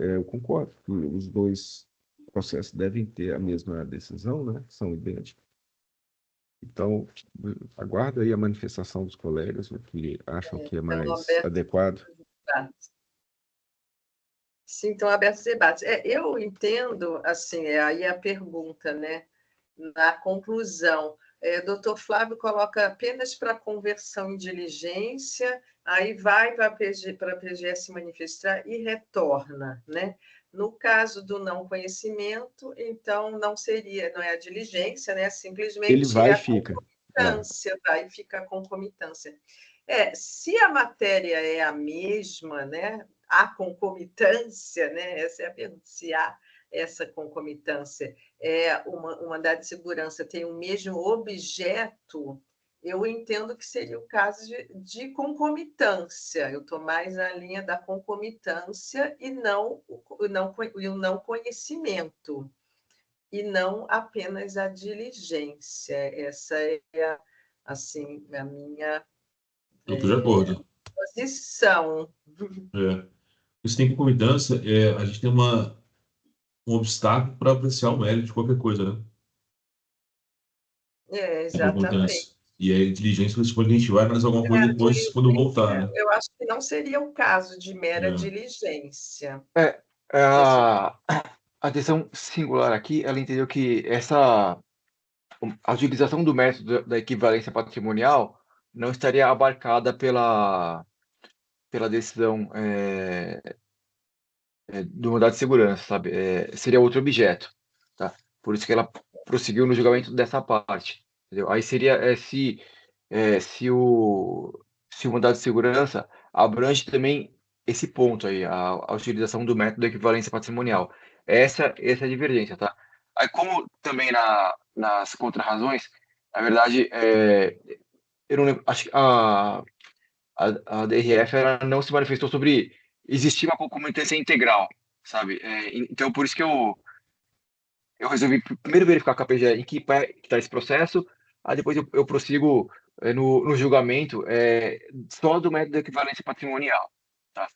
eu concordo que os dois processos devem ter a mesma decisão, né? São idênticos. Então, aguardo aí a manifestação dos colegas, o que acham que é Então, mais aberto adequado. os debates. Sim, estão abertos os debates. Eu entendo, assim, aí a pergunta, né? Na conclusão, doutor Flávio coloca apenas para conversão em diligência, aí vai para a PGE se manifestar e retorna, né? No caso do não conhecimento, então não é a diligência, né? Ele Simplesmente vai é e a fica. concomitância, vai ficar a concomitância. Se a matéria é a mesma, né? A concomitância, né? Essa é a pergunta, se há essa concomitância, o mandado de segurança tem o mesmo objeto, eu entendo que seria o caso de concomitância. Eu estou mais na linha da concomitância e não o não conhecimento, e não apenas a diligência. Essa é assim, a minha Eu estou de acordo. posição. É. Isso tem concordância, a gente tem um obstáculo para apreciar o mérito de qualquer coisa, né? A Exatamente. concordância. E a inteligência pressupõe que a gente vai analisar alguma coisa depois, quando voltar, né? Eu acho que não seria o caso de mera É. diligência. A decisão singular aqui, ela entendeu que a utilização do método da equivalência patrimonial não estaria abarcada pela decisão do mandado de segurança, sabe? Seria outro objeto, tá? Por isso que ela prosseguiu no julgamento dessa parte, entendeu? Aí seria se o mandado de segurança abrange também esse ponto aí, a utilização do método da equivalência patrimonial. Essa é a divergência, tá? Aí, como também nas contrarrazões, na verdade, eu não lembro, acho que a DRF ela não se manifestou sobre existir uma concomitância integral, sabe? Então, por isso que eu resolvi primeiro verificar com a PGE em que pé está esse processo, aí depois eu prossigo no julgamento só do método de equivalência patrimonial, tá?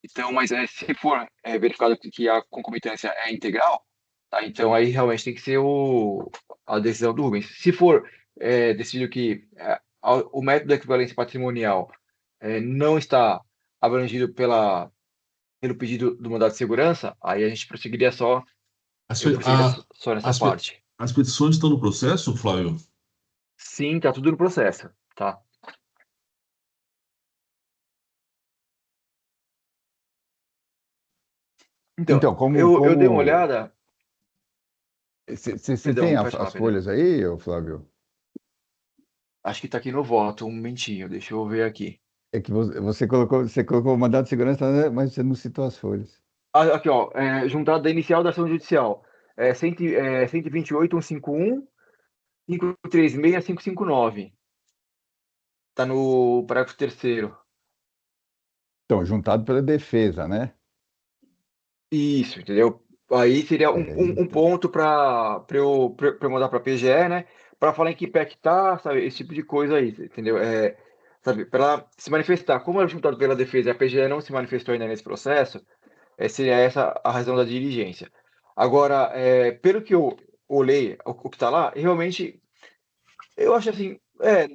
Então, mas se for verificado que a concomitância é integral, tá? Então aí realmente tem que ser a decisão do Rubens. Se for decidido que o método de equivalência patrimonial não está abrangido pelo pedido do mandado de segurança, aí a gente prosseguiria só, As, eu pe- prosseguiria a- só nessa as, pe- parte. as petições estão no processo, Flávio? Sim, tá tudo no processo, tá? Então, Então, eu dei uma olhada. Você tem Perdão, pode as falar, perdão. folhas aí, ô Flávio? Acho que está aqui no voto, um momentinho, deixa eu ver aqui. É que você colocou o mandado de segurança, né, mas você não citou as folhas. Aqui, ó, juntado da inicial da ação judicial. 128.151, 536, 559. Está no parágrafo 3º. Então, juntado pela defesa, né? Isso, entendeu? Aí seria um Então, ponto para eu mandar para a PGE, né? Para falar em que pé que tá, sabe? Esse tipo de coisa aí, entendeu? Sabe, para ela se manifestar. Como é juntado pela defesa e a PGE não se manifestou ainda nesse processo, seria essa a razão da diligência. Agora, pelo que eu olhei, o que está lá, realmente, eu acho assim,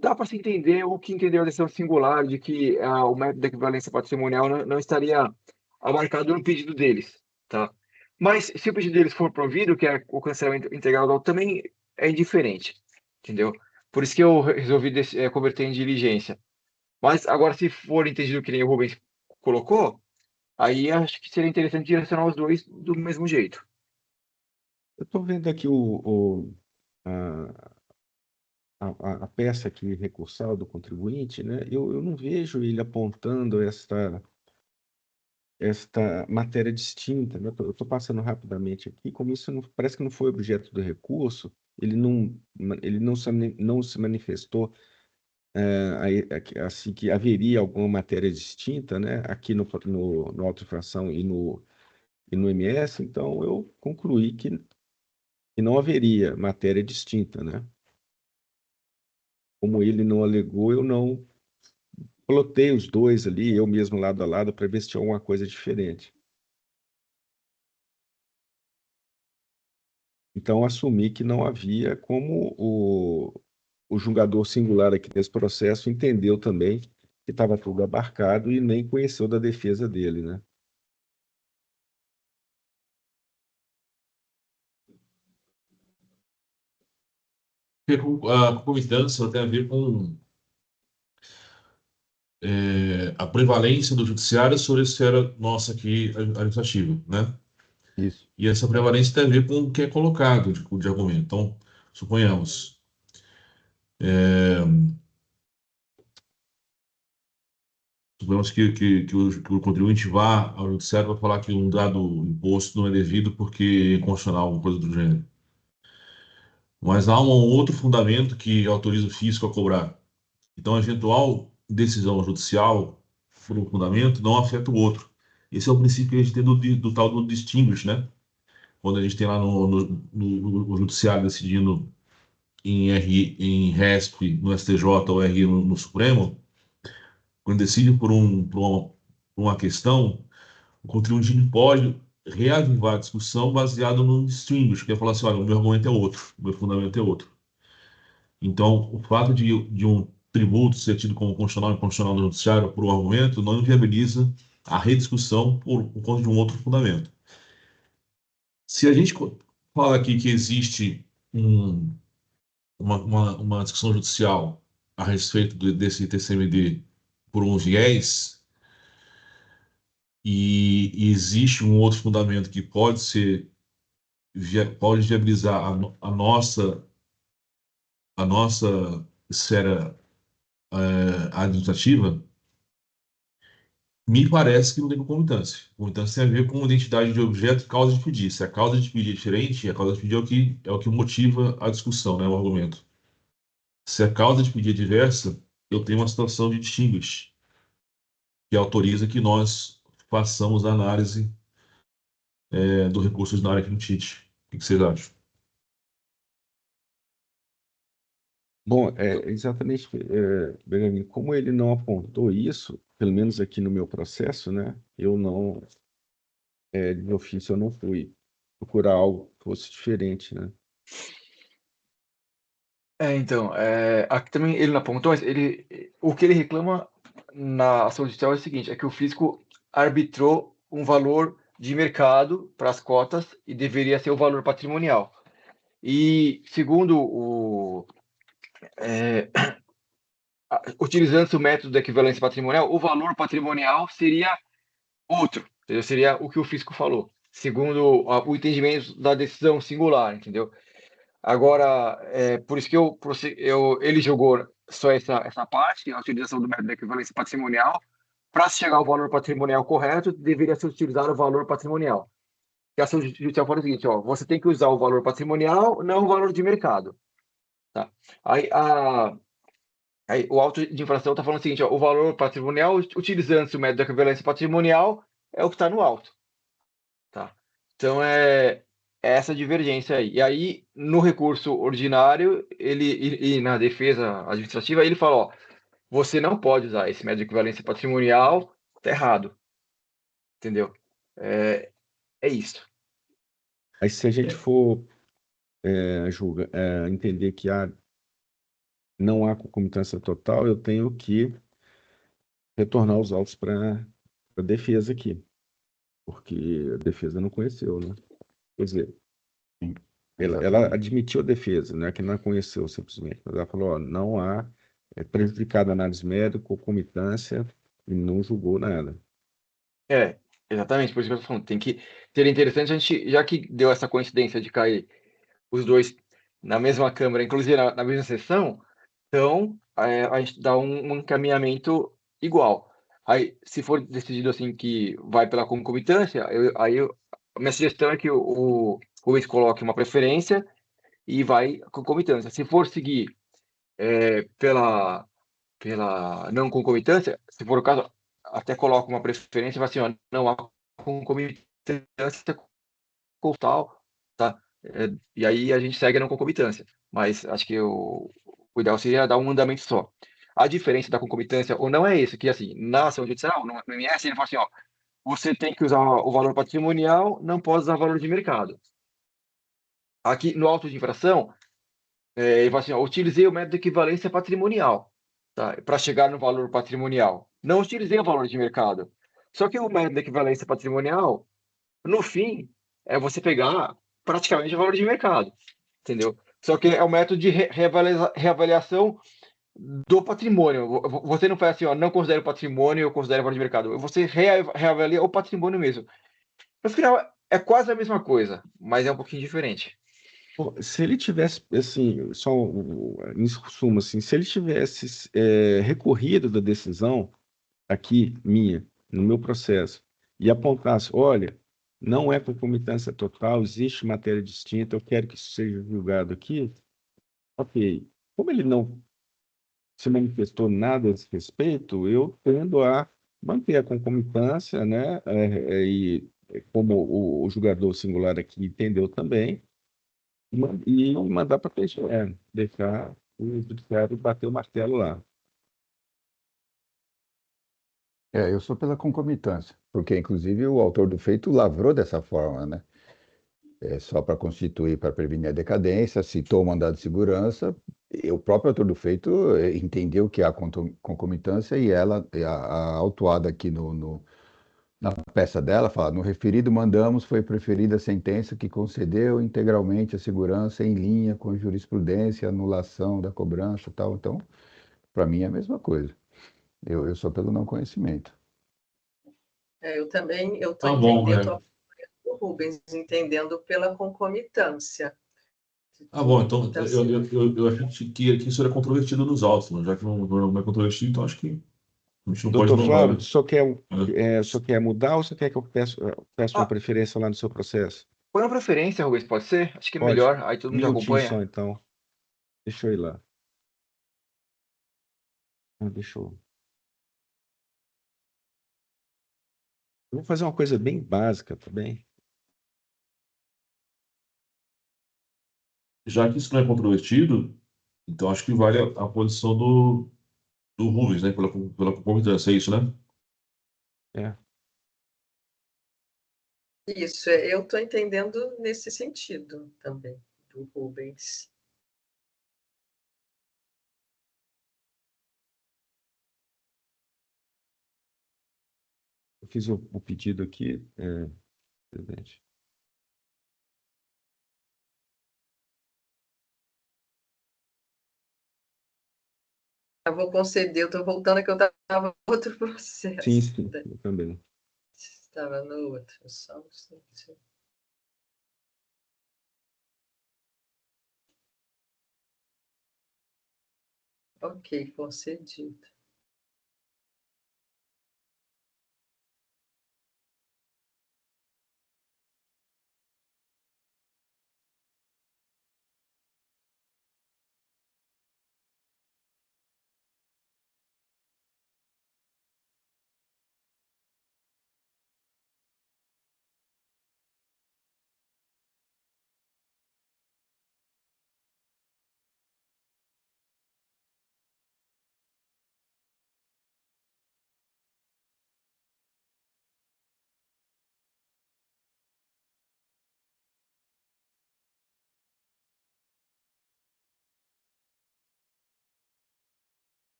dá para se entender o que entendeu a decisão singular de que o método da equivalência patrimonial não estaria abarcado no pedido deles, tá? Mas se o pedido deles for provido, que é o cancelamento integral do auto, também é indiferente, entendeu? Por isso que eu resolvi converter em diligência. Mas agora, se for entendido que nem o Rubens colocou, aí acho que seria interessante direcionar os dois do mesmo jeito. Eu estou vendo aqui a, a peça aqui recursal do contribuinte, né? Eu não vejo ele apontando esta matéria distinta, né? Eu estou passando rapidamente aqui, como isso parece que não foi objeto do recurso, ele não se manifestou assim que haveria alguma matéria distinta, né? Aqui no auto-infração e no MS, então eu concluí que não haveria matéria distinta, né? Como ele não alegou, eu não plotei os dois ali, eu mesmo lado a lado, para ver se tinha alguma coisa diferente. Então, assumi que não havia, como o julgador singular aqui nesse processo entendeu também que estava tudo abarcado e nem conheceu da defesa dele, né? A concomitância tem a ver com a prevalência do judiciário sobre a esfera nossa aqui, administrativa, né? isso. E essa prevalência tem a ver com o que é colocado de argumento. Então, suponhamos, que o contribuinte vá ao judiciário para falar que um dado imposto não é devido porque é inconstitucional, alguma coisa do gênero. Mas há um outro fundamento que autoriza o fisco a cobrar. Então, a eventual decisão judicial por um fundamento não afeta o outro. Esse é o princípio que a gente tem do tal do distinguish, né? Quando a gente tem lá no judiciário decidindo em RESP, no STJ ou RI no Supremo, quando decide por uma questão, o contribuinte pode reavivar a discussão baseado no distinguish, que é falar assim, olha, o meu argumento é outro, o meu fundamento é outro. Então, o fato de um tributo ser tido como constitucional e inconstitucional no judiciário por um argumento não inviabiliza a rediscussão por conta de um outro fundamento. Se a gente fala aqui que existe uma discussão judicial a respeito desse TCMD por um viés, e existe um outro fundamento que pode viabilizar a nossa esfera administrativa, me parece que não tem concomitância. Concomitância tem a ver com identidade de objeto e causa de pedir. Se a causa de pedir é diferente, a causa de pedir é o que motiva a discussão, né, o argumento. Se a causa de pedir é diversa, eu tenho uma situação de distinguish, que autoriza que nós façamos a análise do recurso ordinário aqui no TIT. O que vocês acham? Bom, exatamente, Benjamin, como ele não apontou isso, pelo menos aqui no meu processo, né? Eu não, de meu ofício, eu não fui procurar algo que fosse diferente, né? Então, aqui também ele não apontou, mas o que ele reclama na ação judicial é o seguinte, é que o fisco arbitrou um valor de mercado para as cotas e deveria ser o valor patrimonial. E, segundo utilizando-se o método da equivalência patrimonial, o valor patrimonial seria outro, entendeu? Seria o que o fisco falou, segundo o entendimento da decisão singular, entendeu? Agora, por isso que ele jogou só essa parte, a utilização do método da equivalência patrimonial. Para chegar ao valor patrimonial correto, deveria ser utilizado o valor patrimonial. E a ação judicial fala o seguinte, ó, você tem que usar o valor patrimonial, não o valor de mercado. Tá? Aí o auto de infração está falando o seguinte, ó, o valor patrimonial, utilizando-se o método da equivalência patrimonial, é o que está no auto. Tá? Então, é essa divergência aí. E aí, no recurso ordinário, e na defesa administrativa, ele fala, ó, você não pode usar esse método de equivalência patrimonial, tá errado. Entendeu? É isso. Aí, se a gente for entender que não há concomitância total, eu tenho que retornar os autos para a defesa aqui, porque a defesa não conheceu, né? Quer dizer, Sim, ela exatamente. admitiu a defesa, não é que não conheceu simplesmente, mas ela falou, ó, não há prejudicado a análise médica, concomitância, e não julgou nada. Exatamente, por isso que eu tô falando. Tem que ser interessante a gente, já que deu essa coincidência de cair os dois na mesma câmara, inclusive na mesma sessão, então a gente dá um encaminhamento igual. Aí, se for decidido assim que vai pela concomitância, a minha sugestão é que o juiz coloque uma preferência e vai concomitância. Se for seguir pela não concomitância, se for o caso, até coloca uma preferência e vai assim, ó, não há concomitância com tal, tá? E aí a gente segue a não concomitância. Mas acho que o ideal seria dar um andamento só. A diferença da concomitância ou não é isso, que assim, na ação judicial, no MS, ele fala assim, ó, você tem que usar o valor patrimonial, não pode usar valor de mercado. Aqui no auto de infração, ele fala assim, ó, utilizei o método de equivalência patrimonial, tá? Para chegar no valor patrimonial. Não utilizei o valor de mercado. Só que o método de equivalência patrimonial, no fim, é você pegar praticamente o valor de mercado, entendeu? Só que é o método de reavaliação do patrimônio. Você não faz assim, ó, não considera o patrimônio, eu considero o valor de mercado. Você reavalia o patrimônio mesmo. No final, é quase a mesma coisa, mas é um pouquinho diferente. Pô, se ele tivesse, assim, só em suma, assim, se ele tivesse recorrido da decisão aqui, minha, no meu processo, e apontasse, olha, não é concomitância total, existe matéria distinta, eu quero que isso seja julgado aqui, ok. Como ele não se manifestou nada a esse respeito, eu tendo a manter a concomitância, né, e como o julgador singular aqui entendeu também, e mandar para a PGE, deixar o judiciário bater o martelo lá. Eu sou pela concomitância, porque inclusive o autor do feito lavrou dessa forma, né? Só para constituir, para prevenir a decadência, citou o mandado de segurança, e o próprio autor do feito entendeu que há concomitância e ela, a autuada aqui na peça dela, fala, no referido mandamos foi preferida a sentença que concedeu integralmente a segurança em linha com jurisprudência, anulação da cobrança e tal. Então, para mim é a mesma coisa. Eu sou pelo não conhecimento. Eu também, eu estou Tá bom, entendendo, o Rubens entendendo pela concomitância. Tá bom, então Tá certo. eu achei que isso era controvertido nos autos, né? Já que não é controvertido, então acho que a gente não pode Doutor mudar, Flávio, né? o senhor quer mudar ou você quer que eu peça uma Ah, preferência lá no seu processo? põe uma preferência, Rubens, pode ser? Acho que é Pode. melhor, aí todo Um mundo já minutinho só, acompanha. então. Deixa eu ir lá. Deixa eu... Eu vou fazer uma coisa bem básica, tá bem? Já que isso não é controvertido, então acho que vale a posição do Rubens, né? Pela concomitância, é isso, né? É. Isso, eu estou entendendo nesse sentido também, do Rubens. Eu fiz o pedido aqui, presidente. Eu vou conceder, eu estou voltando que eu estava em outro processo. Sim, eu também. Estava no outro, só um instante. Ok, concedido.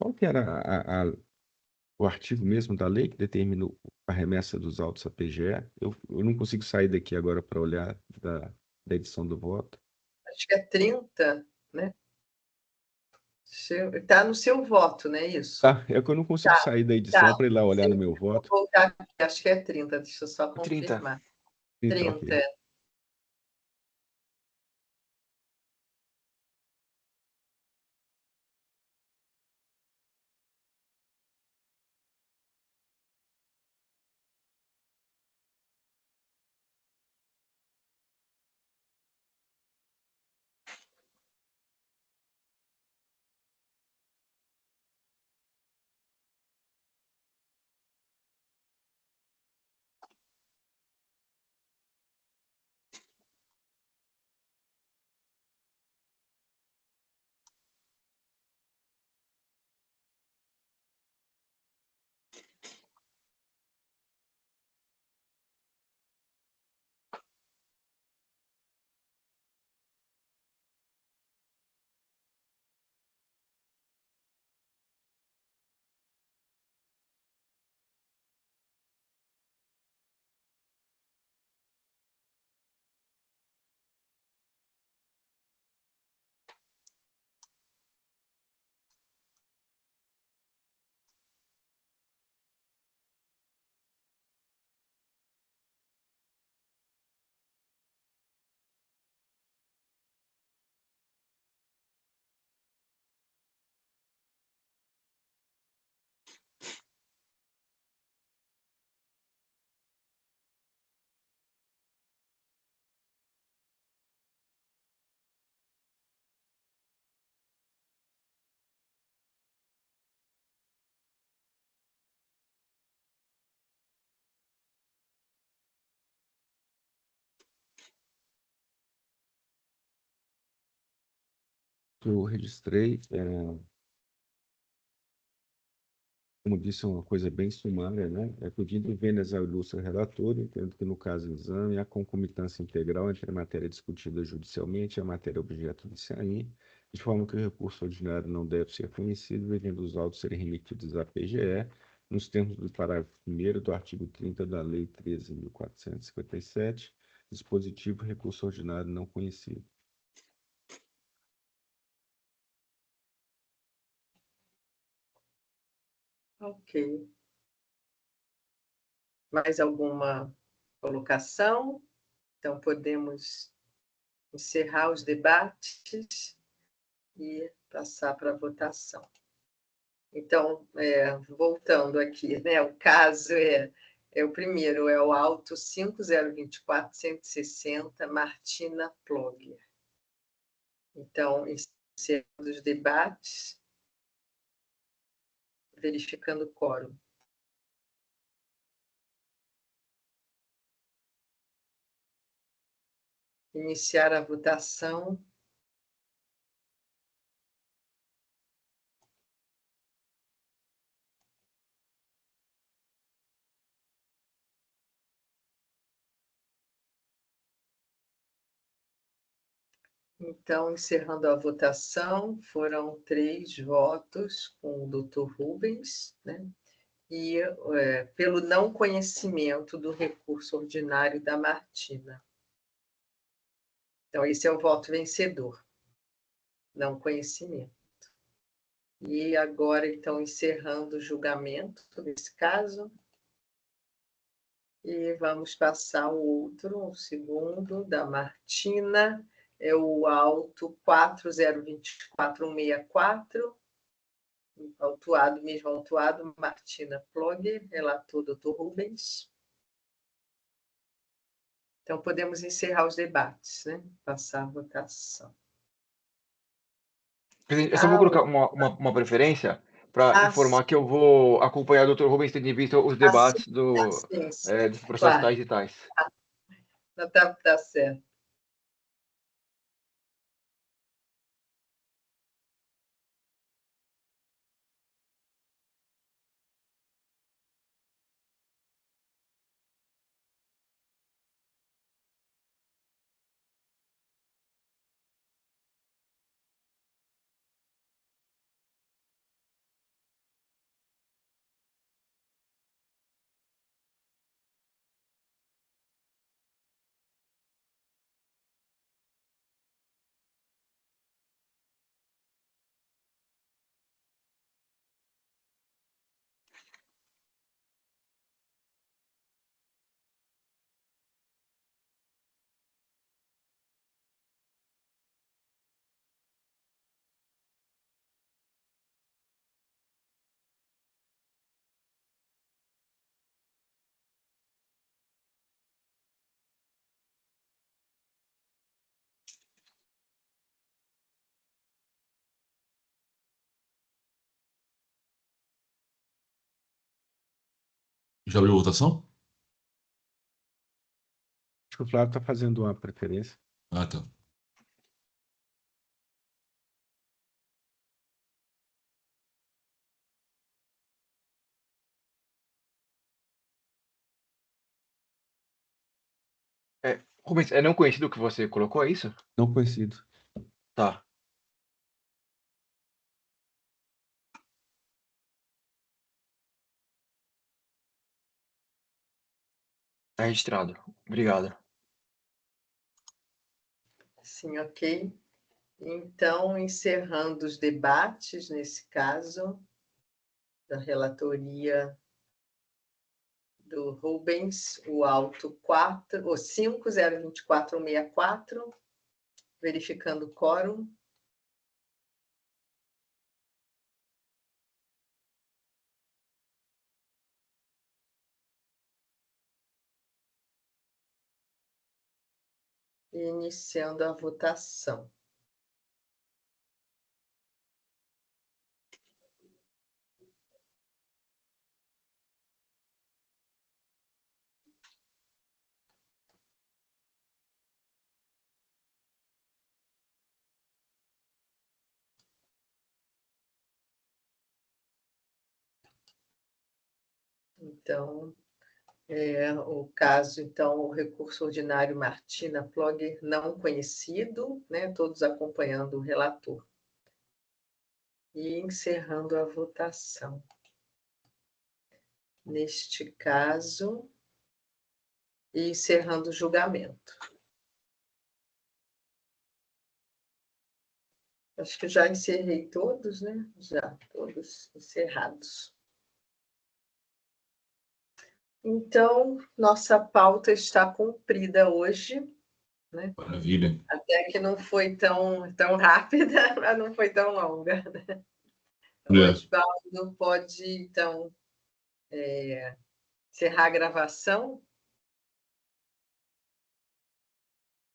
Qual que era o artigo mesmo da lei que determina a remessa dos autos à PGE? Eu não consigo sair daqui agora para olhar da edição do voto. Acho que é 30, né? Está no seu voto, não é isso? Tá, é que eu não consigo sair da edição para ir lá olhar no meu Vou voto. voltar aqui, acho que é 30, deixa eu só 30. confirmar. 30, ok. 30. Eu registrei, como disse, é uma coisa bem sumária, né? É pedindo vênias ao ilustre relator, entendo que no caso do exame, há concomitância integral entre a matéria discutida judicialmente e a matéria objeto de SAI, de forma que o recurso ordinário não deve ser conhecido, devendo os autos serem remetidos à PGE, nos termos do parágrafo 1º do artigo 30 da Lei 13.457, dispositivo recurso ordinário não conhecido. Ok. Mais alguma colocação? Então, podemos encerrar os debates e passar para a votação. Então, voltando aqui, né, o caso o primeiro, é o auto 5024-160, Martina Plogger. Então, encerrando os debates, verificando o quórum. Iniciar a votação. Então, encerrando a votação, foram 3 votos com o Dr. Rubens, né? E pelo não conhecimento do recurso ordinário da Martina. Então, esse é o voto vencedor, não conhecimento. E agora, então, encerrando o julgamento desse caso, e vamos passar ao outro, o segundo, da Martina, é o auto 4024164, mesmo autuado, Martina Plogger, relator Dr. Rubens. Então, podemos encerrar os debates, né? Passar a votação. Presidente, eu só vou colocar uma preferência para informar que eu vou acompanhar o Dr. Rubens tendo em vista os debates dos processos claro. tais e tais. Tá certo. Já abriu a votação? Acho que o Flávio está fazendo uma preferência. Ah, tá. Rubens, é não conhecido o que você colocou, é isso? Não conhecido. Tá. Tá registrado. Obrigado. Sim, ok. Então, encerrando os debates, nesse caso, da relatoria do Rubens, o auto 502464, verificando o quórum. Iniciando a votação. Então, o caso, então, o recurso ordinário Martina Plogger não conhecido, né? Todos acompanhando o relator. E encerrando a votação. Neste caso, e encerrando o julgamento. Acho que já encerrei todos, né? Já, todos encerrados. Então, nossa pauta está cumprida hoje, né? Maravilha. Até que não foi tão rápida, mas não foi tão longa, né? O Osvaldo pode, então, encerrar a gravação.